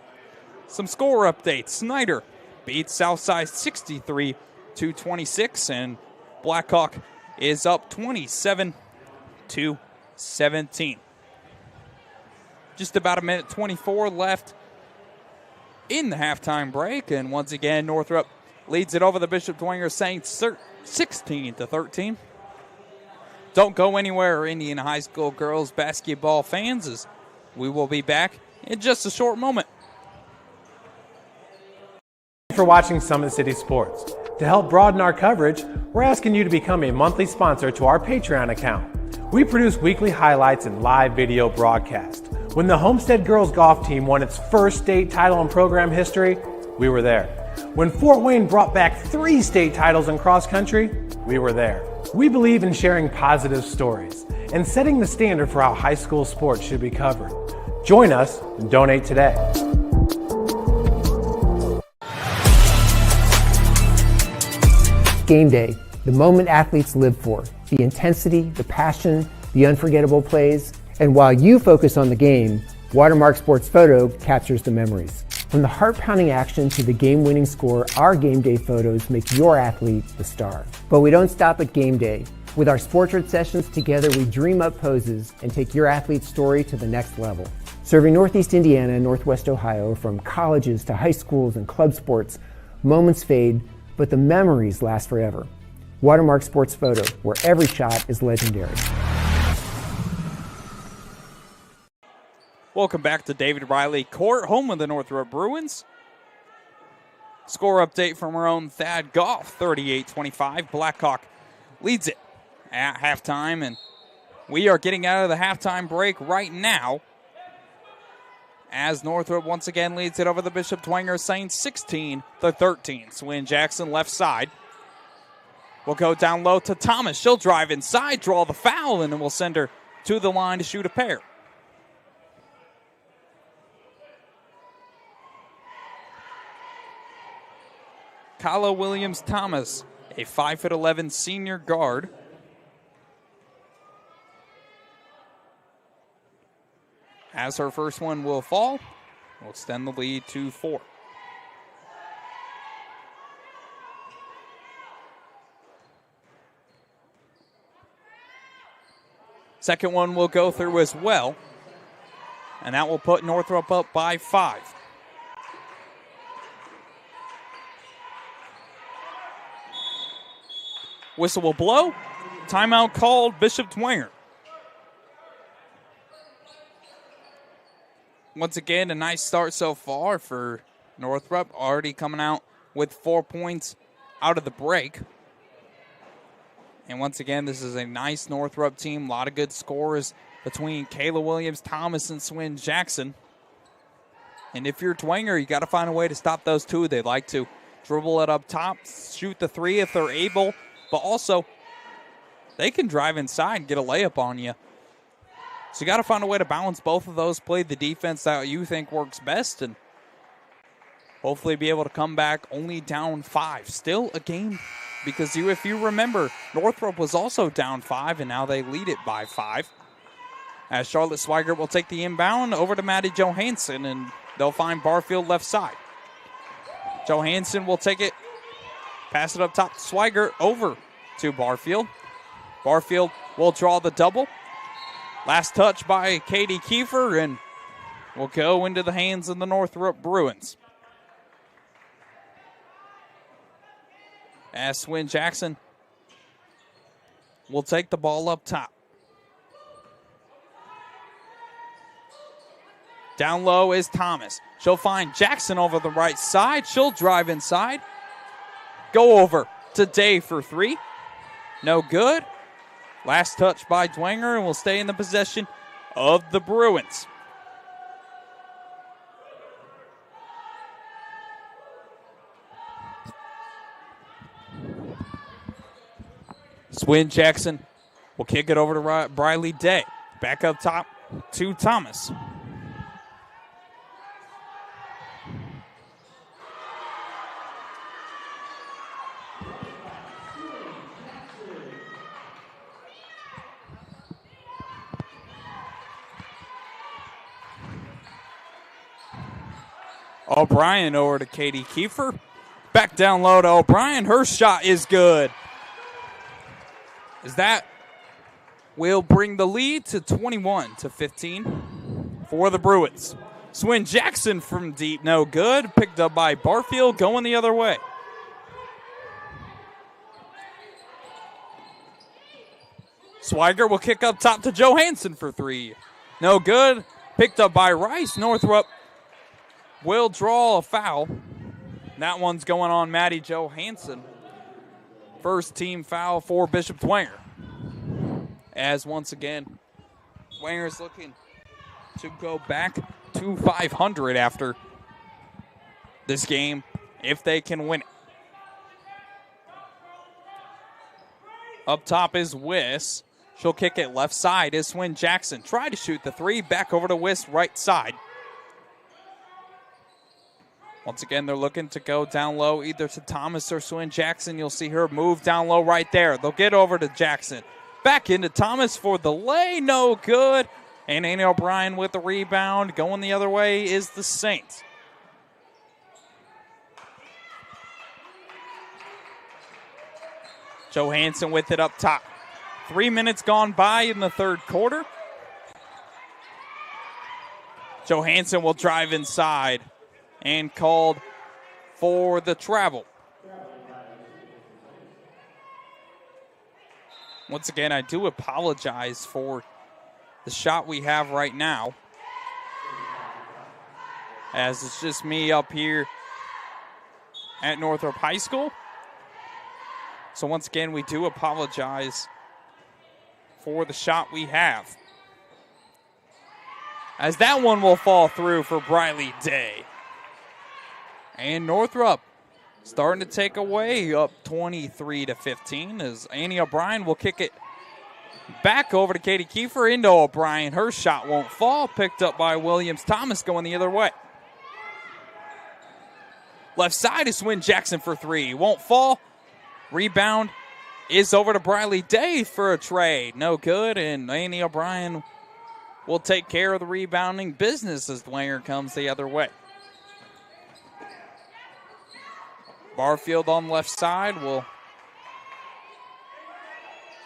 [SPEAKER 11] Some score updates. Snyder beats Southside 63-26, and Blackhawk is up 27-17. Just about a minute 24 left in the halftime break, and once again, Northrop leads it over the Bishop Dwenger Saints 16-13. Don't go anywhere, Indiana High School girls basketball fans, as we will be back in just a short moment.
[SPEAKER 1] Thanks for watching Summit City Sports. To help broaden our coverage, we're asking you to become a monthly sponsor to our Patreon account. We produce weekly highlights and live video broadcasts. When the Homestead girls golf team won its first state title in program history, we were there. When Fort Wayne brought back 3 state titles in cross country, we were there. We believe in sharing positive stories and setting the standard for how high school sports should be covered. Join us and donate today.
[SPEAKER 6] Game day, the moment athletes live for, the intensity, the passion, the unforgettable plays, and while you focus on the game, Watermark Sports Photo captures the memories. From the heart-pounding action to the game-winning score, our game day photos make your athlete the star. But we don't stop at game day. With our Sportrait sessions together, we dream up poses and take your athlete's story to the next level. Serving Northeast Indiana and Northwest Ohio, from colleges to high schools and club sports, moments fade, but the memories last forever. Watermark Sports Photo, where every shot is legendary.
[SPEAKER 11] Welcome back to David Riley Court, home of the Northrop Bruins. Score update from our own Thad Goff, 38-25. Blackhawk leads it at halftime, and we are getting out of the halftime break right now as Northrop once again leads it over the Bishop Dwenger Saints 16-13. Swin Jackson left side. We'll go down low to Thomas. She'll drive inside, draw the foul, and then we'll send her to the line to shoot a pair. Kyla Williams-Thomas, a 5'11" senior guard. As her first one will fall, we'll extend the lead to 4. Second one will go through as well, and that will put Northrop up by 5. Whistle will blow. Timeout called, Bishop Dwenger. Once again, a nice start so far for Northrop, already coming out with 4 points out of the break. And once again, this is a nice Northrop team, a lot of good scores between Kayla Williams-Thomas and Swin Jackson. And if you're Dwenger, you got to find a way to stop those two. They like to dribble it up top, shoot the three if they're able, but also they can drive inside and get a layup on you. So you got to find a way to balance both of those, play the defense that you think works best, and hopefully be able to come back only down 5. Still a game, because if you remember, Northrop was also down 5, and now they lead it by 5. As Charlotte Swigert will take the inbound over to Maddie Johansson, and they'll find Barfield left side. Johansson will take it, pass it up top to Swigert, over to Barfield. Barfield will draw the double. Last touch by Katie Kiefer, and will go into the hands of the Northrop Bruins. As Swin Jackson will take the ball up top. Down low is Thomas. She'll find Jackson over the right side. She'll drive inside. Go over to Day for 3. No good. Last touch by Dwenger, and will stay in the possession of the Bruins. Swin Jackson will kick it over to Briley Day. Back up top to Thomas. O'Brien over to Katie Kiefer. Back down low to O'Brien. Her shot is good. As that will bring the lead to 21-15 for the Bruins. Swin Jackson from deep, no good. Picked up by Barfield, going the other way. Swigert will kick up top to Johansson for 3. No good. Picked up by Rice. Northrop will draw a foul. That one's going on Maddie Johansson. First team foul for Bishop Dwenger. As once again, Dwenger's looking to go back to 500 after this game, if they can win it. Up top is Wiss. She'll kick it left side is Swin Jackson. Try to shoot the 3, back over to Wiss right side. Once again, they're looking to go down low either to Thomas or Swin Jackson. You'll see her move down low right there. They'll get over to Jackson. Back into Thomas for the lay. No good. And Annie O'Brien with the rebound. Going the other way is the Saints. Johansson with it up top. 3 minutes gone by in the third quarter. Johansson will drive inside and called for the travel. Once again, I do apologize for the shot we have right now, as it's just me up here at Northrop High School. So once again, we do apologize for the shot we have, as that one will fall through for Briley Day. And Northrop starting to take away, up 23-15, as Annie O'Brien will kick it back over to Katie Kiefer into O'Brien. Her shot won't fall. Picked up by Williams-Thomas, going the other way. Left side is Swin Jackson for 3. Won't fall. Rebound is over to Briley Day for a trade. No good, and Annie O'Brien will take care of the rebounding business as Dwenger comes the other way. Barfield on the left side will.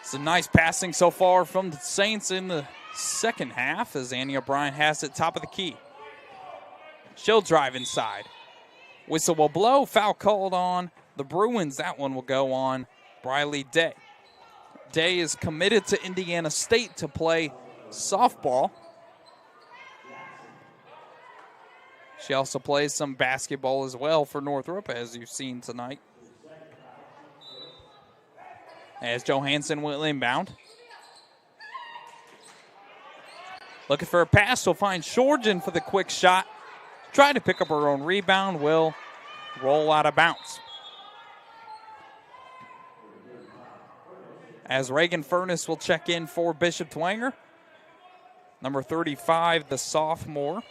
[SPEAKER 11] Some nice passing so far from the Saints in the second half, as Annie O'Brien has it top of the key. She'll drive inside. Whistle will blow. Foul called on the Bruins. That one will go on Briley Day. Day is committed to Indiana State to play softball. She also plays some basketball as well for Northrop, as you've seen tonight. As Johansson will inbound. Looking for a pass. She'll find Shorjan for the quick shot. Trying to pick up her own rebound. Will roll out of bounds. As Reagan Furness will check in for Bishop Dwenger. Number 35, the sophomore.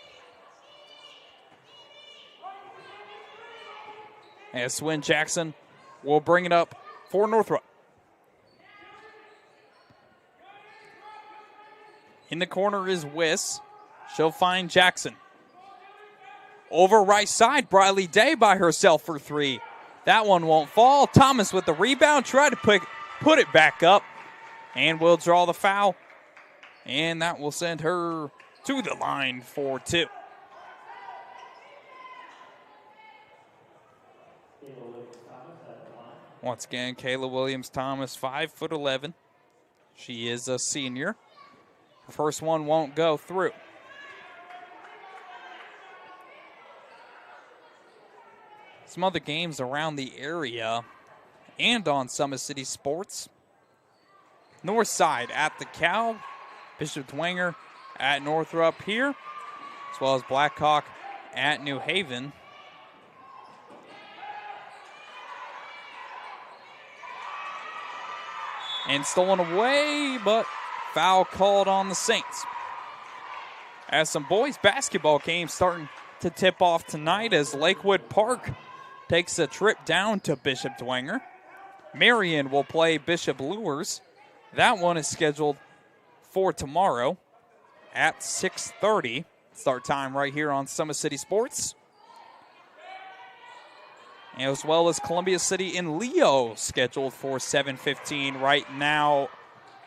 [SPEAKER 11] As Swin Jackson will bring it up for Northrop. In the corner is Wiss. She'll find Jackson. Over right side, Briley Day by herself for three. That one won't fall. Thomas with the rebound. Try to put it back up. And will draw the foul. And that will send her to the line for two. Once again, Kayla Williams-Thomas, 5'11". She is a senior. The first one won't go through. Some other games around the area and on Summit City Sports. North side at the Cow. Bishop Dwenger at Northrop here, as well as Blackhawk at New Haven. And stolen away, but foul called on the Saints. As some boys basketball games starting to tip off tonight as Lakewood Park takes a trip down to Bishop Dwenger. Marion will play Bishop Lures. That one is scheduled for tomorrow at 6:30. Start time right here on Summit City Sports. As well as Columbia City and Leo scheduled for 7:15 right now,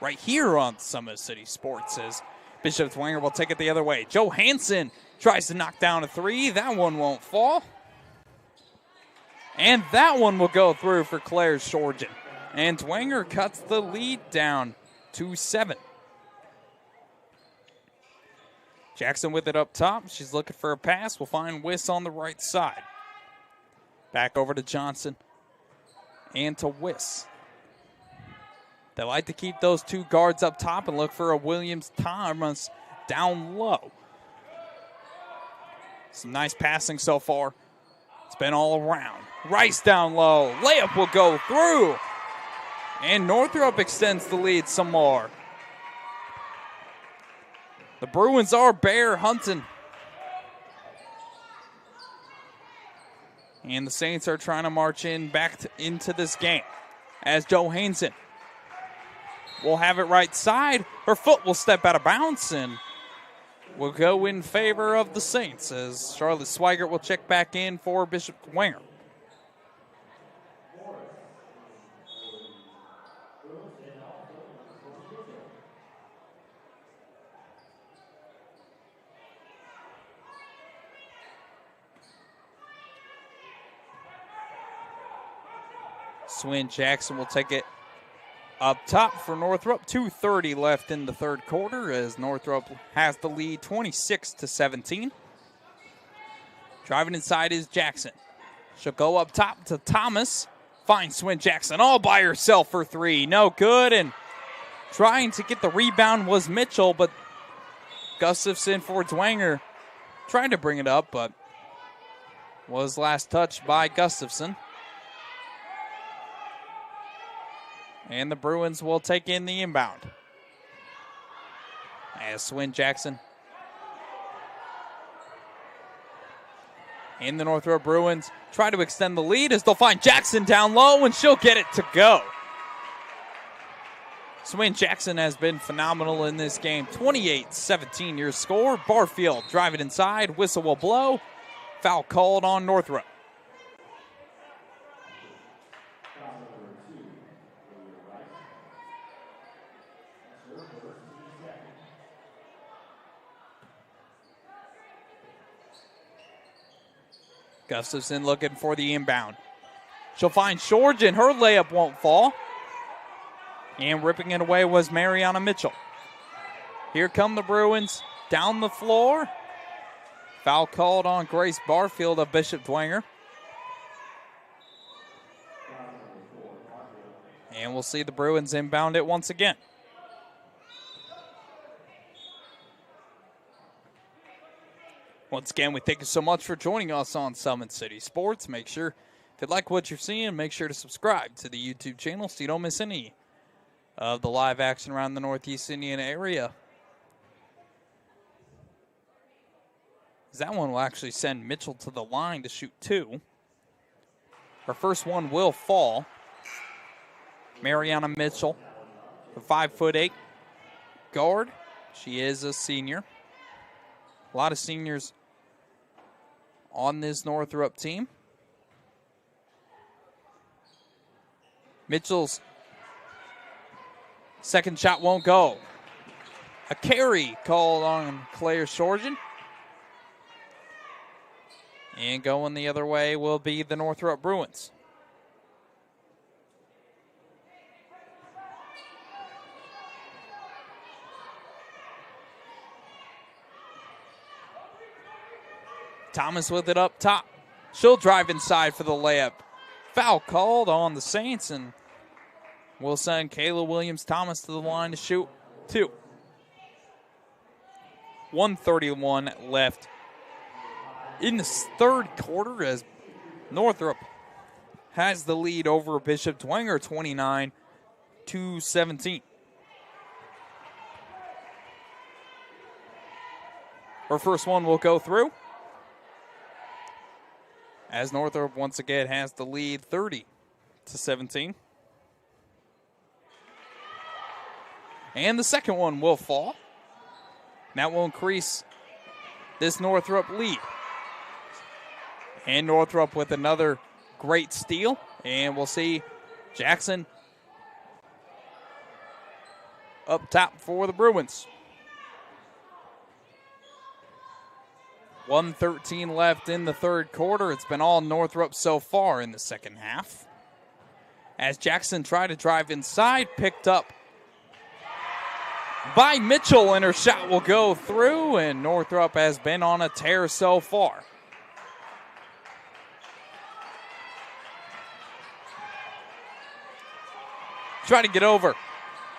[SPEAKER 11] right here on Summit City Sports, as Bishop Dwenger will take it the other way. Joe Hansen tries to knock down a three. That one won't fall. And that one will go through for Claire Shorjan. And Dwenger cuts the lead down to 7. Jackson with it up top. She's looking for a pass. We'll find Wiss on the right side. Back over to Johnson and to Wiss. They like to keep those two guards up top and look for a Williams-Thomas down low. Some nice passing so far. It's been all around. Rice down low. Layup will go through. And Northrop extends the lead some more. The Bruins are bear hunting. And the Saints are trying to march into this game. As Joe Hansen will have it right side. Her foot will step out of bounds and will go in favor of the Saints as Charlotte Swigert will check back in for Bishop Dwenger. Swin Jackson will take it up top for Northrop. 2:30 left in the third quarter as Northrop has the lead 26-17. Driving inside is Jackson. She'll go up top to Thomas. Finds Swin Jackson all by herself for three. No good. And trying to get the rebound was Mitchell, but Gustafson for Dwenger trying to bring it up, but was last touched by Gustafson. And the Bruins will take in the inbound. As Swin Jackson. And the Northrop Bruins try to extend the lead as they'll find Jackson down low and she'll get it to go. Swin Jackson has been phenomenal in this game. 28-17 your score. Barfield driving inside. Whistle will blow. Foul called on Northrop. Gustafson looking for the inbound. She'll find Shorjan. Her layup won't fall. And ripping it away was Mariana Mitchell. Here come the Bruins down the floor. Foul called on Grace Barfield of Bishop Dwenger. And we'll see the Bruins inbound it once again. Once again, we thank you so much for joining us on Summit City Sports. Make sure, if you like what you're seeing, make sure to subscribe to the YouTube channel so you don't miss any of the live action around the Northeast Indiana area. That one will actually send Mitchell to the line to shoot 2. Her first one will fall. Mariana Mitchell, the 5'8" guard. She is a senior. A lot of seniors on this Northrop team. Mitchell's second shot won't go. A carry called on Claire Shorgen. And going the other way will be the Northrop Bruins. Thomas with it up top. She'll drive inside for the layup. Foul called on the Saints, and we'll send Kayla Williams-Thomas to the line to shoot 2. 1:31 left in the third quarter as Northrop has the lead over Bishop Dwenger, 29-17. Her first one will go through, as Northrop once again has the lead 30-17. And the second one will fall. That will increase this Northrop lead. And Northrop with another great steal. And we'll see Jackson up top for the Bruins. 1:13 left in the third quarter. It's been all Northrop so far in the second half. As Jackson tried to drive inside, picked up by Mitchell, and her shot will go through, and Northrop has been on a tear so far. Try to get over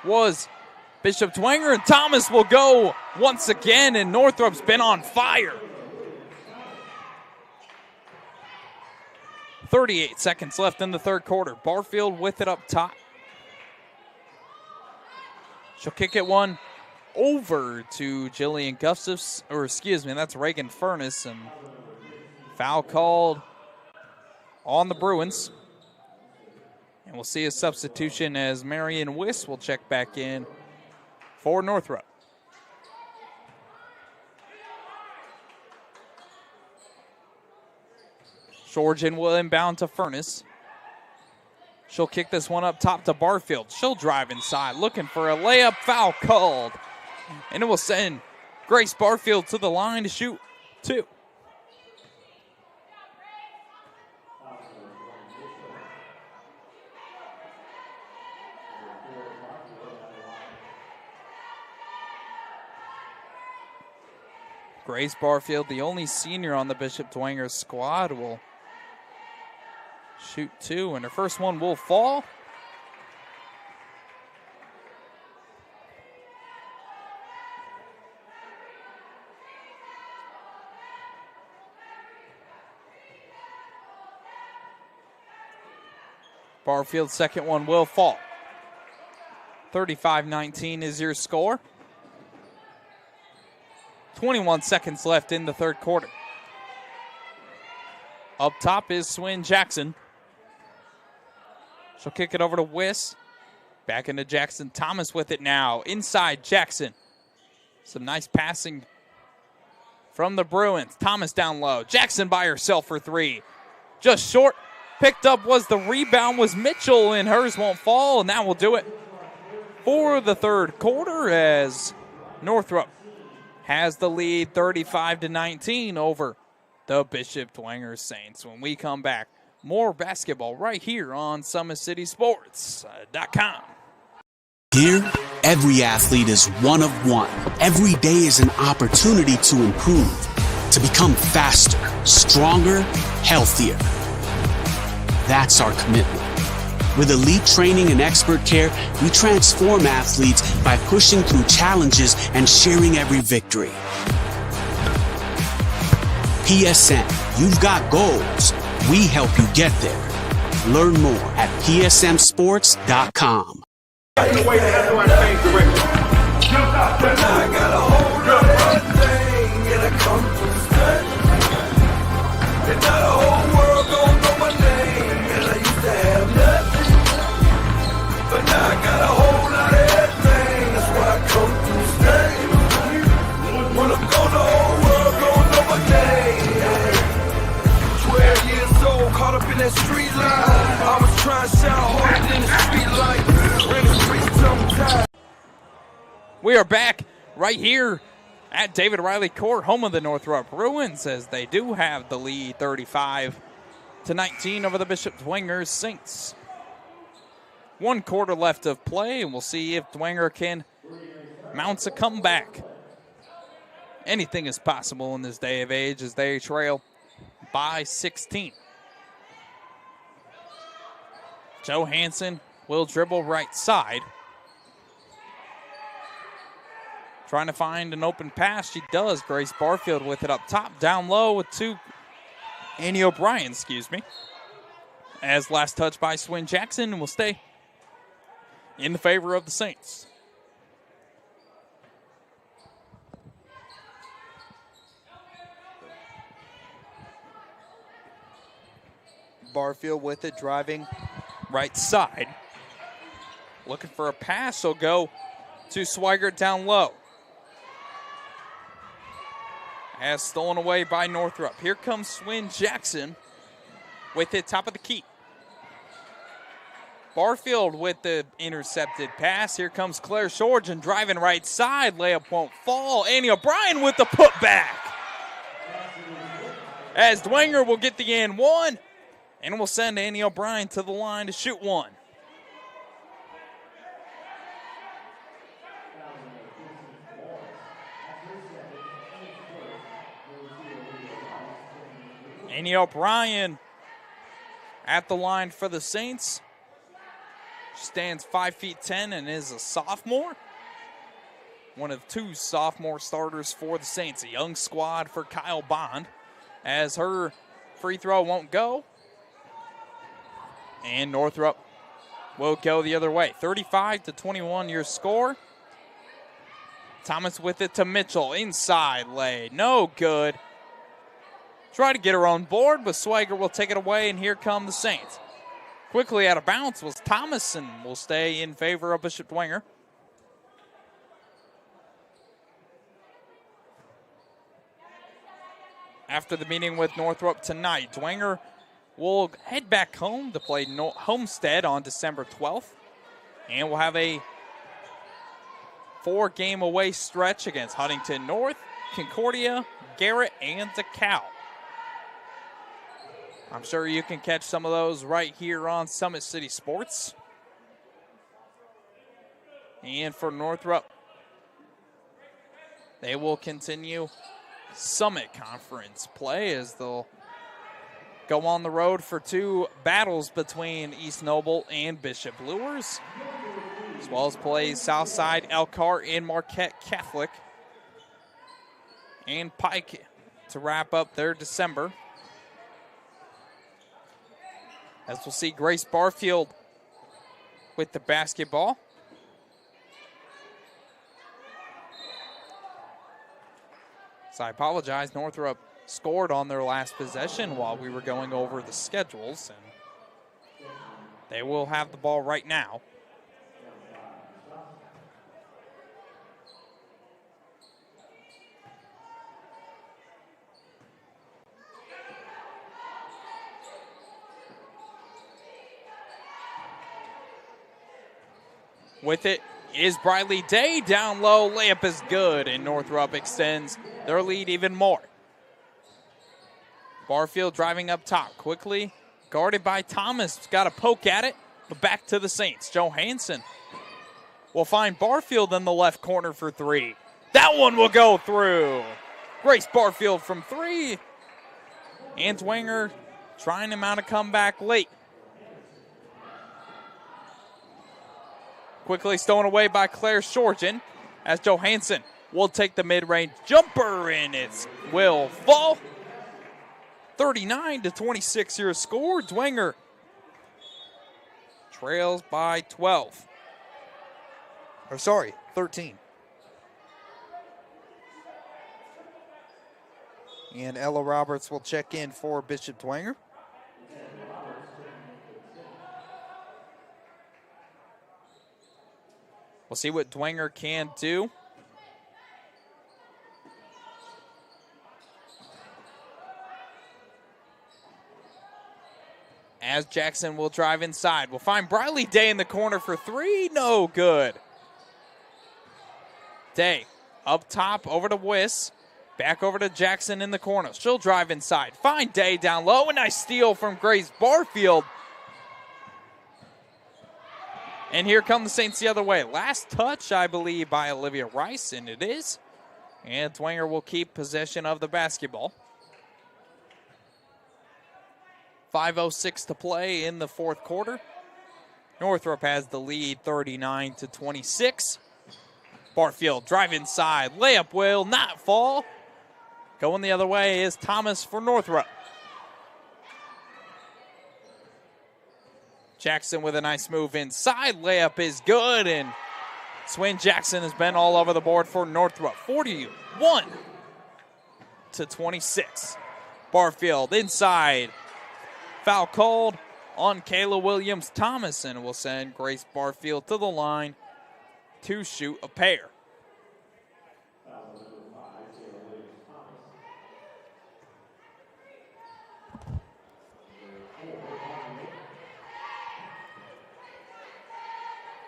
[SPEAKER 11] was Bishop Dwenger, and Thomas will go once again, and Northrop's been on fire. 38 seconds left in the third quarter. Barfield with it up top. She'll kick it one over to Jillian Gustafs, or excuse me, that's Reagan Furness, and foul called on the Bruins. And we'll see a substitution as Marion Wiss will check back in for Northrop. Shorgen will inbound to Furness. She'll kick this one up top to Barfield. She'll drive inside, looking for a layup. Foul called. And it will send Grace Barfield to the line to shoot 2. Grace Barfield, the only senior on the Bishop Dwenger squad, will shoot 2, and her first one will fall. Barfield's second one will fall. 35-19 is your score. 21 seconds left in the third quarter. Up top is Swin Jackson. She'll kick it over to Wiss. Back into Jackson. Thomas with it now. Inside Jackson. Some nice passing from the Bruins. Thomas down low. Jackson by herself for 3. Just short. Picked up was the rebound was Mitchell, and hers won't fall, and that will do it for the third quarter as Northrop has the lead 35-19 over the Bishop Dwenger Saints. When we come back, more basketball right here on SummitCitySports.com.
[SPEAKER 3] Here, every athlete is one of one. Every day is an opportunity to improve, to become faster, stronger, healthier. That's our commitment. With elite training and expert care, we transform athletes by pushing through challenges and sharing every victory. PSM, you've got goals. We help you get there. Learn more at psmsports.com.
[SPEAKER 10] I got a hold of everything and I come from stunt. And now the whole world gon' know my name. And I used to have nothing, but now I got a whole lot of everything. That's why I come from stunt. When I'm gone, the whole world gon' know my name. 12 years old, caught up in that street life. I was trying to shout harder than the street light. Ran the streets till I'm tired.
[SPEAKER 11] We are back right here at David Riley Court, home of the Northrop Bruins, as they do have the lead 35-19 over the Bishop Dwenger Saints. 1 quarter left of play, and we'll see if Dwenger can mount a comeback. Anything is possible in this day of age as they trail by 16. Johansson will dribble right side. Trying to find an open pass. She does. Grace Barfield with it up top. Down low to Annie O'Brien, As last touch by Swin Jackson will stay in the favor of the Saints. Barfield with it, driving right side. Looking for a pass. Will go to Swigert down low. As stolen away by Northrop. Here comes Swin Jackson with it top of the key. Barfield with the intercepted pass. Here comes Claire Shorgen driving right side. Layup won't fall. Annie O'Brien with the putback. As Dwenger will get the and one. And will send Annie O'Brien to the line to shoot one. Annie O'Brien at the line for the Saints. She stands 5'10" and is a sophomore. One of 2 sophomore starters for the Saints. A young squad for Kyle Bond, as her free throw won't go. And Northrop will go the other way. 35-21 your score. Thomas with it to Mitchell. Inside lay. No good. Try to get her on board, but Swigert will take it away, and here come the Saints. Quickly out of bounds was Thomas, and will stay in favor of Bishop Dwenger. After the meeting with Northrop tonight, Dwenger will head back home to play Homestead on December 12th. And we'll have a 4-game away stretch against Huntington North, Concordia, Garrett, and DeKalb. I'm sure you can catch some of those right here on Summit City Sports. And for Northrop, they will continue Summit Conference play as they'll go on the road for 2 battles between East Noble and Bishop Luers, as well as play Southside, Elkhart, and Marquette Catholic, and Pike to wrap up their December. As we'll see Grace Barfield with the basketball. So I apologize, Northrop scored on their last possession while we were going over the schedules, and they will have the ball right now. With it is Briley Day. Down low, layup is good, and Northrop extends their lead even more. Barfield driving up top quickly, guarded by Thomas. Got a poke at it, but back to the Saints. Johansson will find Barfield in the left corner for 3. That one will go through. Grace Barfield from 3. And Dwenger trying to mount a comeback late. Quickly stolen away by Claire Shorten as Johansson will take the mid-range jumper, and it will fall. 39-26 your score. Dwenger trails by 12.
[SPEAKER 12] 13. And Ella Roberts will check in for Bishop Dwenger.
[SPEAKER 11] We'll see what Dwenger can do. As Jackson will drive inside. We'll find Briley Day in the corner for three. No good. Day up top over to Wiss. Back over to Jackson in the corner. She'll drive inside. Find Day down low. A nice steal from Grace Barfield. And here come the Saints the other way. Last touch, I believe, by Olivia Rice, and it is. And Dwenger will keep possession of the basketball. 5:06 to play in the fourth quarter. Northrop has the lead 39-26. Barfield drive inside. Layup will not fall. Going the other way is Thomas for Northrop. Jackson with a nice move inside. Layup is good, and Swin Jackson has been all over the board for Northrop. 41-26. Barfield inside. Foul called on Kayla Williams-Thomas, and will send Grace Barfield to the line to shoot a pair.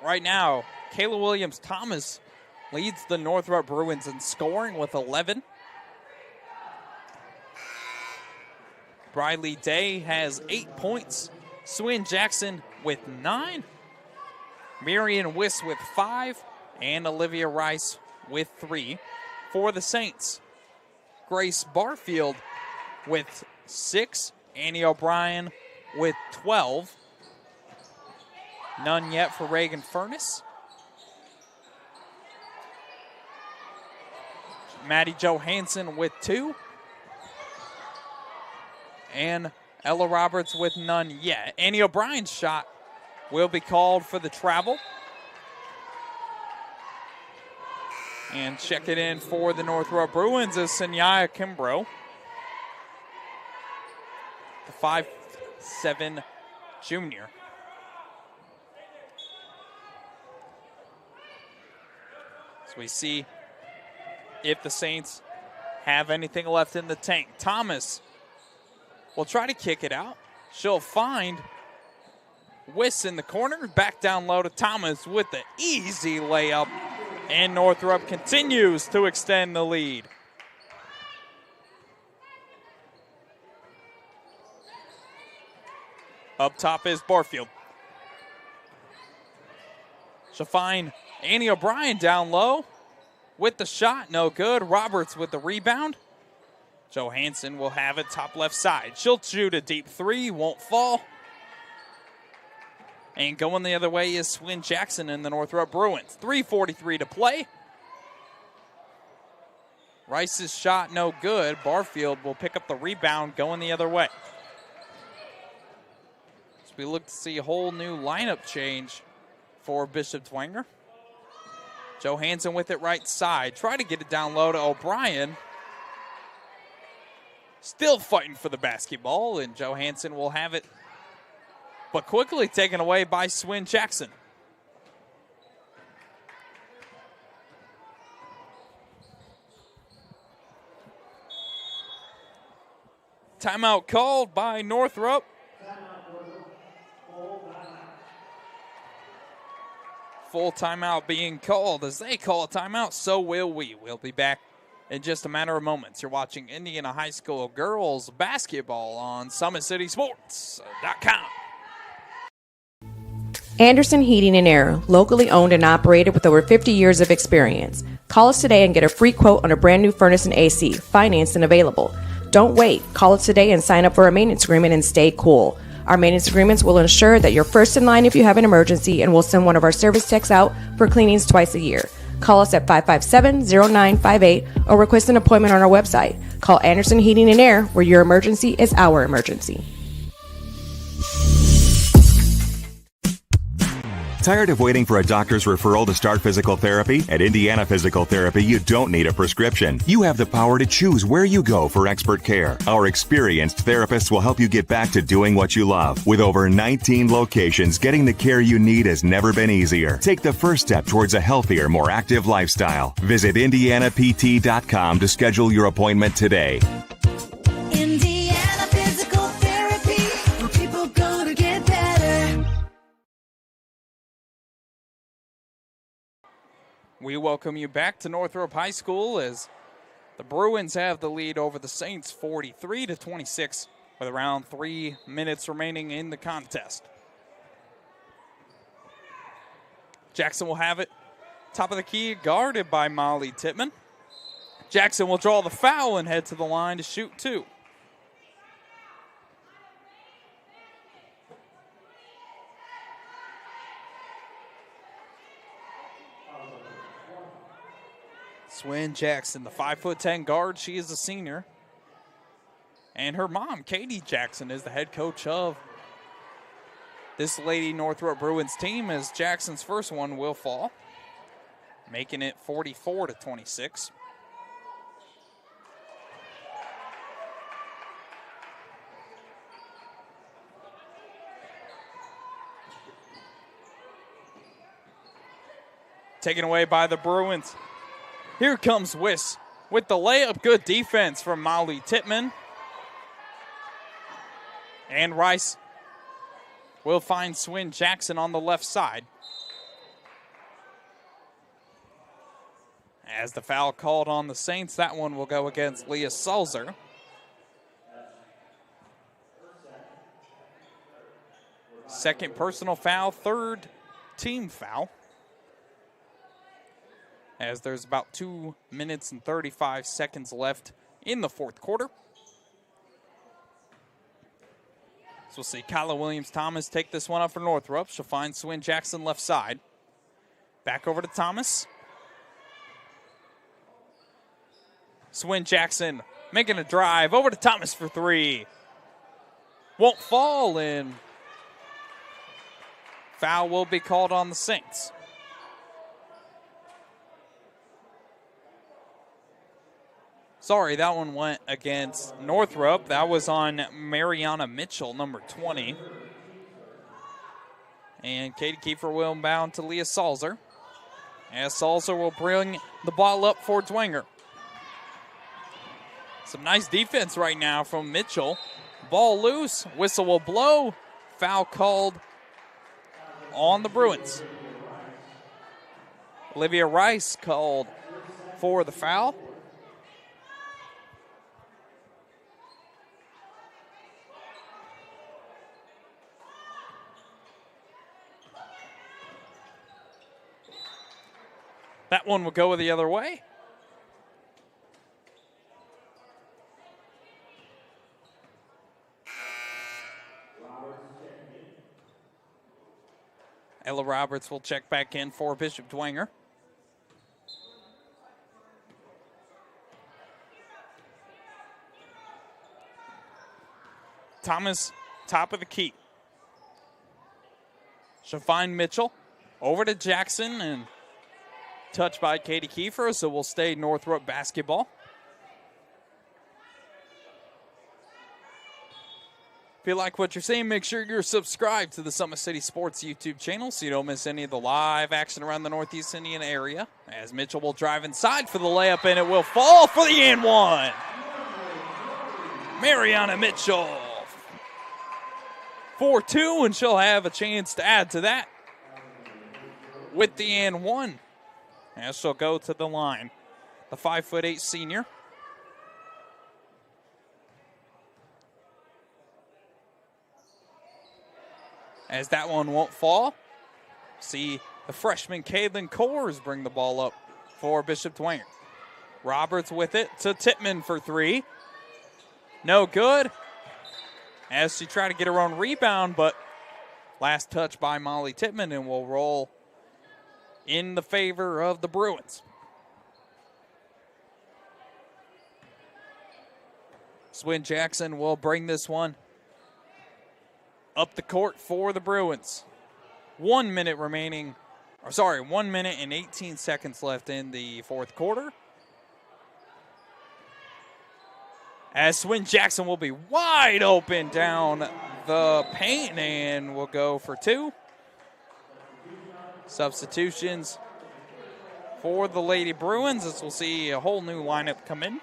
[SPEAKER 11] Right now, Kayla Williams-Thomas leads the Northrop Bruins in scoring with 11. Briley Day has 8 points. Swin Jackson with 9. Marion Wiss with 5. And Olivia Rice with 3 for the Saints. Grace Barfield with 6. Annie O'Brien with 12. None yet for Reagan Furness. Maddie Johansson with 2. And Ella Roberts with none yet. Annie O'Brien's shot will be called for the travel. And check it in for the Northrop Bruins is Sanyaya Kimbrough. The 5'7" junior. So we see if the Saints have anything left in the tank. Thomas will try to kick it out. She'll find Wiss in the corner. Back down low to Thomas with the easy layup. And Northrop continues to extend the lead. Up top is Barfield. She'll find Annie O'Brien down low with the shot. No good. Roberts with the rebound. Johansson will have it top left side. She'll shoot a deep 3. Won't fall. And going the other way is Swin Jackson in the Northrop Bruins. 3:43 to play. Rice's shot no good. Barfield will pick up the rebound going the other way. So we look to see a whole new lineup change for Bishop Dwenger. Johansson with it right side. Try to get it down low to O'Brien. Still fighting for the basketball, and Johansson will have it, but quickly taken away by Swin Jackson. Timeout called by Northrop. Full timeout being called. As they call a timeout, so will we. We'll be back in just a matter of moments. You're watching Indiana High School girls basketball on SummitCitySports.com.
[SPEAKER 5] Anderson Heating and Air, locally owned and operated with over 50 years of experience. Call us today and get a free quote on a brand new furnace and AC, financed and available. Don't wait. Call us today and sign up for a maintenance agreement and stay cool. Our maintenance agreements will ensure that you're first in line if you have an emergency, and we'll send one of our service techs out for cleanings twice a year. Call us at 557-0958 or request an appointment on our website. Call Anderson Heating and Air, where your emergency is our emergency.
[SPEAKER 9] Tired of waiting for a doctor's referral to start physical therapy? At Indiana Physical Therapy, you don't need a prescription. You have the power to choose where you go for expert care. Our experienced therapists will help you get back to doing what you love. With over 19 locations, getting the care you need has never been easier. Take the first step towards a healthier, more active lifestyle. Visit IndianaPT.com to schedule your appointment today.
[SPEAKER 10] Indiana Physical Therapy, where people go to get better.
[SPEAKER 11] We welcome you back to Northrop High School as the Bruins have the lead over the Saints 43-26 with around 3 minutes remaining in the contest. Jackson will have it. Top of the key, guarded by Molly Tittman. Jackson will draw the foul and head to the line to shoot two. Swin Jackson, the 5'10" guard, she is a senior. And her mom, Katie Jackson, is the head coach of this Lady Northrop Bruins team, as Jackson's first one will fall, making it 44-26. Taken away by the Bruins. Here comes Wiss with the layup. Good defense from Molly Tittman. And Rice will find Swin Jackson on the left side. As the foul called on the Saints, that one will go against Leah Sulzer. Second personal foul, third team foul. As there's about 2 minutes and 35 seconds left in the fourth quarter. So we'll see Kyla Williams-Thomas take this one up for Northrop. She'll find Swin Jackson left side. Back over to Thomas. Swin Jackson making a drive over to Thomas for three. Won't fall, and foul will be called on the Saints. Sorry, that one went against Northrop. That was on Mariana Mitchell, number 20. And Katie Kiefer will inbound to Leah Sulzer. As Sulzer will bring the ball up for Dwenger. Some nice defense right now from Mitchell. Ball loose. Whistle will blow. Foul called on the Bruins. Olivia Rice called for the foul. That one will go the other way. Ella Roberts will check back in for Bishop Dwenger. Thomas, top of the key. She'll find Mitchell. Over to Jackson, and touched by Katie Kiefer, so we'll stay Northrop basketball. If you like what you're seeing, make sure you're subscribed to the Summit City Sports YouTube channel so you don't miss any of the live action around the Northeast Indiana area. As Mitchell will drive inside for the layup, and it will fall for the and one. Mariana Mitchell. 4-2, and she'll have a chance to add to that with the and one. As she'll go to the line. The 5'8" senior. As that one won't fall. See the freshman Kaylin Coors bring the ball up for Bishop Dwenger. Roberts with it to Tittman for three. No good. As she tried to get her own rebound, but last touch by Molly Tittman, and will roll in the favor of the Bruins. Swin Jackson will bring this one up the court for the Bruins. 1 minute remaining. 1 minute and 18 seconds left in the fourth quarter. As Swin Jackson will be wide open down the paint and will go for two. Substitutions for the Lady Bruins, as we'll see a whole new lineup come in.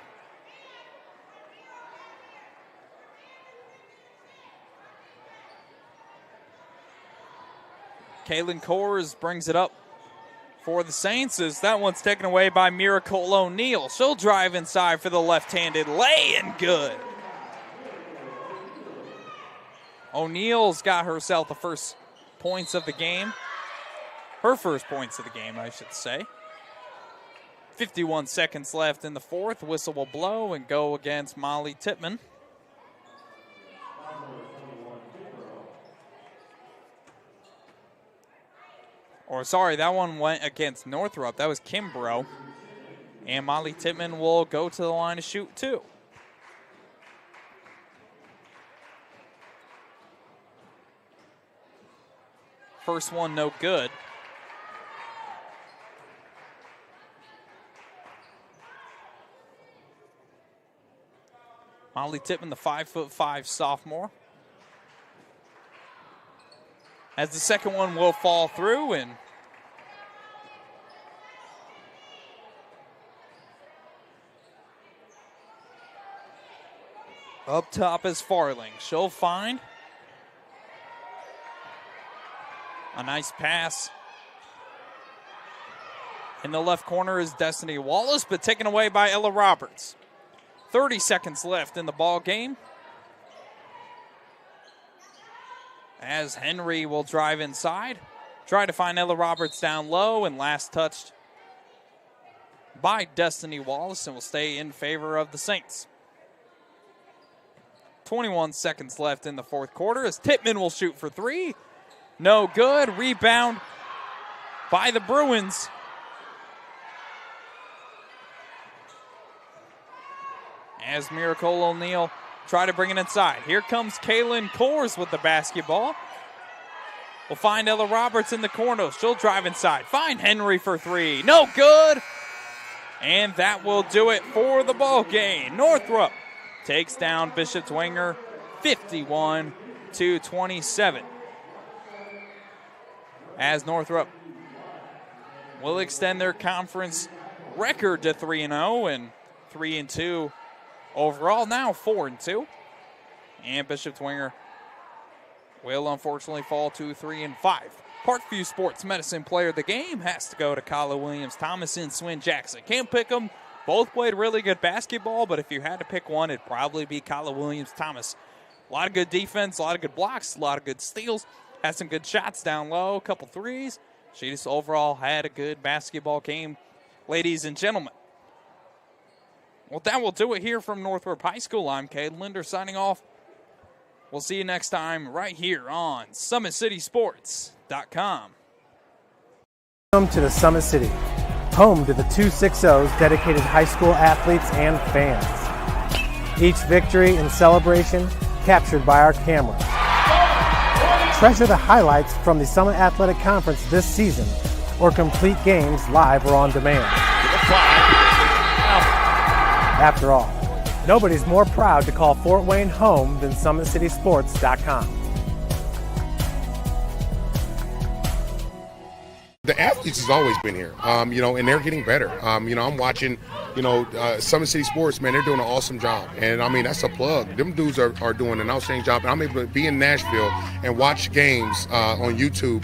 [SPEAKER 11] Kaylin Kors brings it up for the Saints as that one's taken away by Miracle O'Neal. She'll drive inside for the left-handed lay and good. O'Neal's got herself the first points of the game. Her first points of the game, I should say. 51 seconds left in the fourth. Whistle will blow and go against Molly Tippmann. That one went against Northrop. That was Kimbrough. And Molly Tippmann will go to the line to shoot two. First one, no good. Molly Tippmann, the 5'5" sophomore. As the second one will fall through, and up top is Farling. She'll find a nice pass. In the left corner is Destiny Wallace, but taken away by Ella Roberts. 30 seconds left in the ball game. As Henry will drive inside. Try to find Ella Roberts down low, and last touched by Destiny Wallace, and will stay in favor of the Saints. 21 seconds left in the fourth quarter as Tippmann will shoot for three. No good. Rebound by the Bruins. As Miracle O'Neal try to bring it inside. Here comes Kaylin Kors with the basketball. We'll find Ella Roberts in the corner. She'll drive inside. Find Henry for three. No good. And that will do it for the ball game. Northrop takes down Bishop Dwenger 51-27. As Northrop will extend their conference record to 3-0 and 3-2 overall, now 4-2. And Bishop Dwenger will unfortunately fall to 3-5. Parkview Sports Medicine player of the game has to go to Kyla Williams-Thomas and Swin Jackson. Can't pick them. Both played really good basketball, but if you had to pick one, it'd probably be Kyla Williams-Thomas. A lot of good defense, a lot of good blocks, a lot of good steals. Had some good shots down low, a couple threes. She just overall had a good basketball game, ladies and gentlemen. Well, that will do it here from Northrop High School. I'm Cade Linder signing off. We'll see you next time right here on SummitCitySports.com.
[SPEAKER 1] Welcome to the Summit City, home to the 260's dedicated high school athletes and fans. Each victory and celebration captured by our camera. Treasure the highlights from the Summit Athletic Conference this season, or complete games live or on demand. After all, nobody's more proud to call Fort Wayne home than SummitCitySports.com.
[SPEAKER 2] The athletes has always been here, and they're getting better. I'm watching, Summit City Sports, man, they're doing an awesome job. And, that's a plug. Them dudes are doing an outstanding job. And I'm able to be in Nashville and watch games on YouTube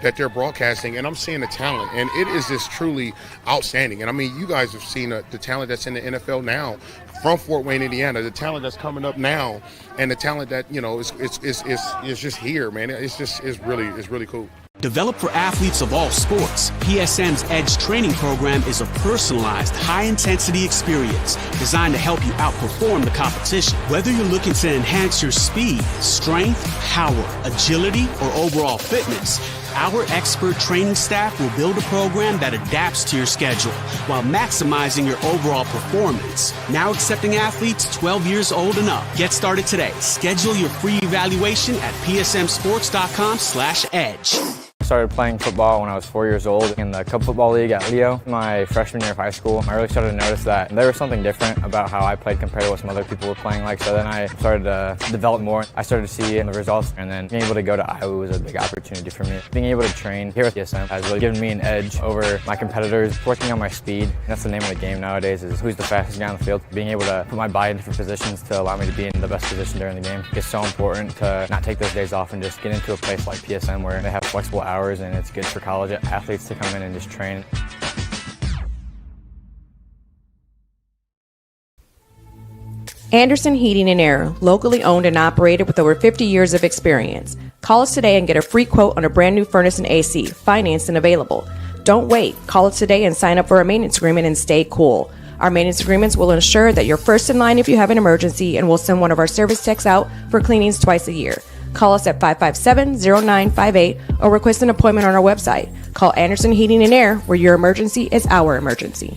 [SPEAKER 2] that they're broadcasting, and I'm seeing the talent. And it is just truly outstanding. And, you guys have seen the talent that's in the NFL now from Fort Wayne, Indiana, the talent that's coming up now, and the talent that, is just here, man. It's really cool.
[SPEAKER 3] Developed for athletes of all sports, PSM's Edge training program is a personalized, high-intensity experience designed to help you outperform the competition. Whether you're looking to enhance your speed, strength, power, agility, or overall fitness, Our expert training staff will build a program that adapts to your schedule while maximizing your overall performance. Now accepting athletes 12 years old and up. Get started today. Schedule your free evaluation at psmsports.com/edge.
[SPEAKER 4] I started playing football when I was 4 years old in the Cup Football League at Leo. My freshman year of high school, I really started to notice that there was something different about how I played compared to what some other people were playing like. So then I started to develop more. I started to see the results, and then being able to go to Iowa was a big opportunity for me. Being able to train here at PSM has really given me an edge over my competitors. Working on my speed, that's the name of the game nowadays, is who's the fastest guy on the field. Being able to put my body in different positions to allow me to be in the best position during the game. It's so important to not take those days off and just get into a place like PSM where they have flexible hours, and it's good for college athletes to come in and just train.
[SPEAKER 5] Anderson Heating and Air, locally owned and operated with over 50 years of experience. Call us today and get a free quote on a brand new furnace and AC, financed and available. Don't wait. Call us today and sign up for a maintenance agreement and stay cool. Our maintenance agreements will ensure that you're first in line if you have an emergency, and we'll send one of our service techs out for cleanings twice a year. Call us at 557-0958 or request an appointment on our website. Call Anderson Heating and Air, where your emergency is our emergency.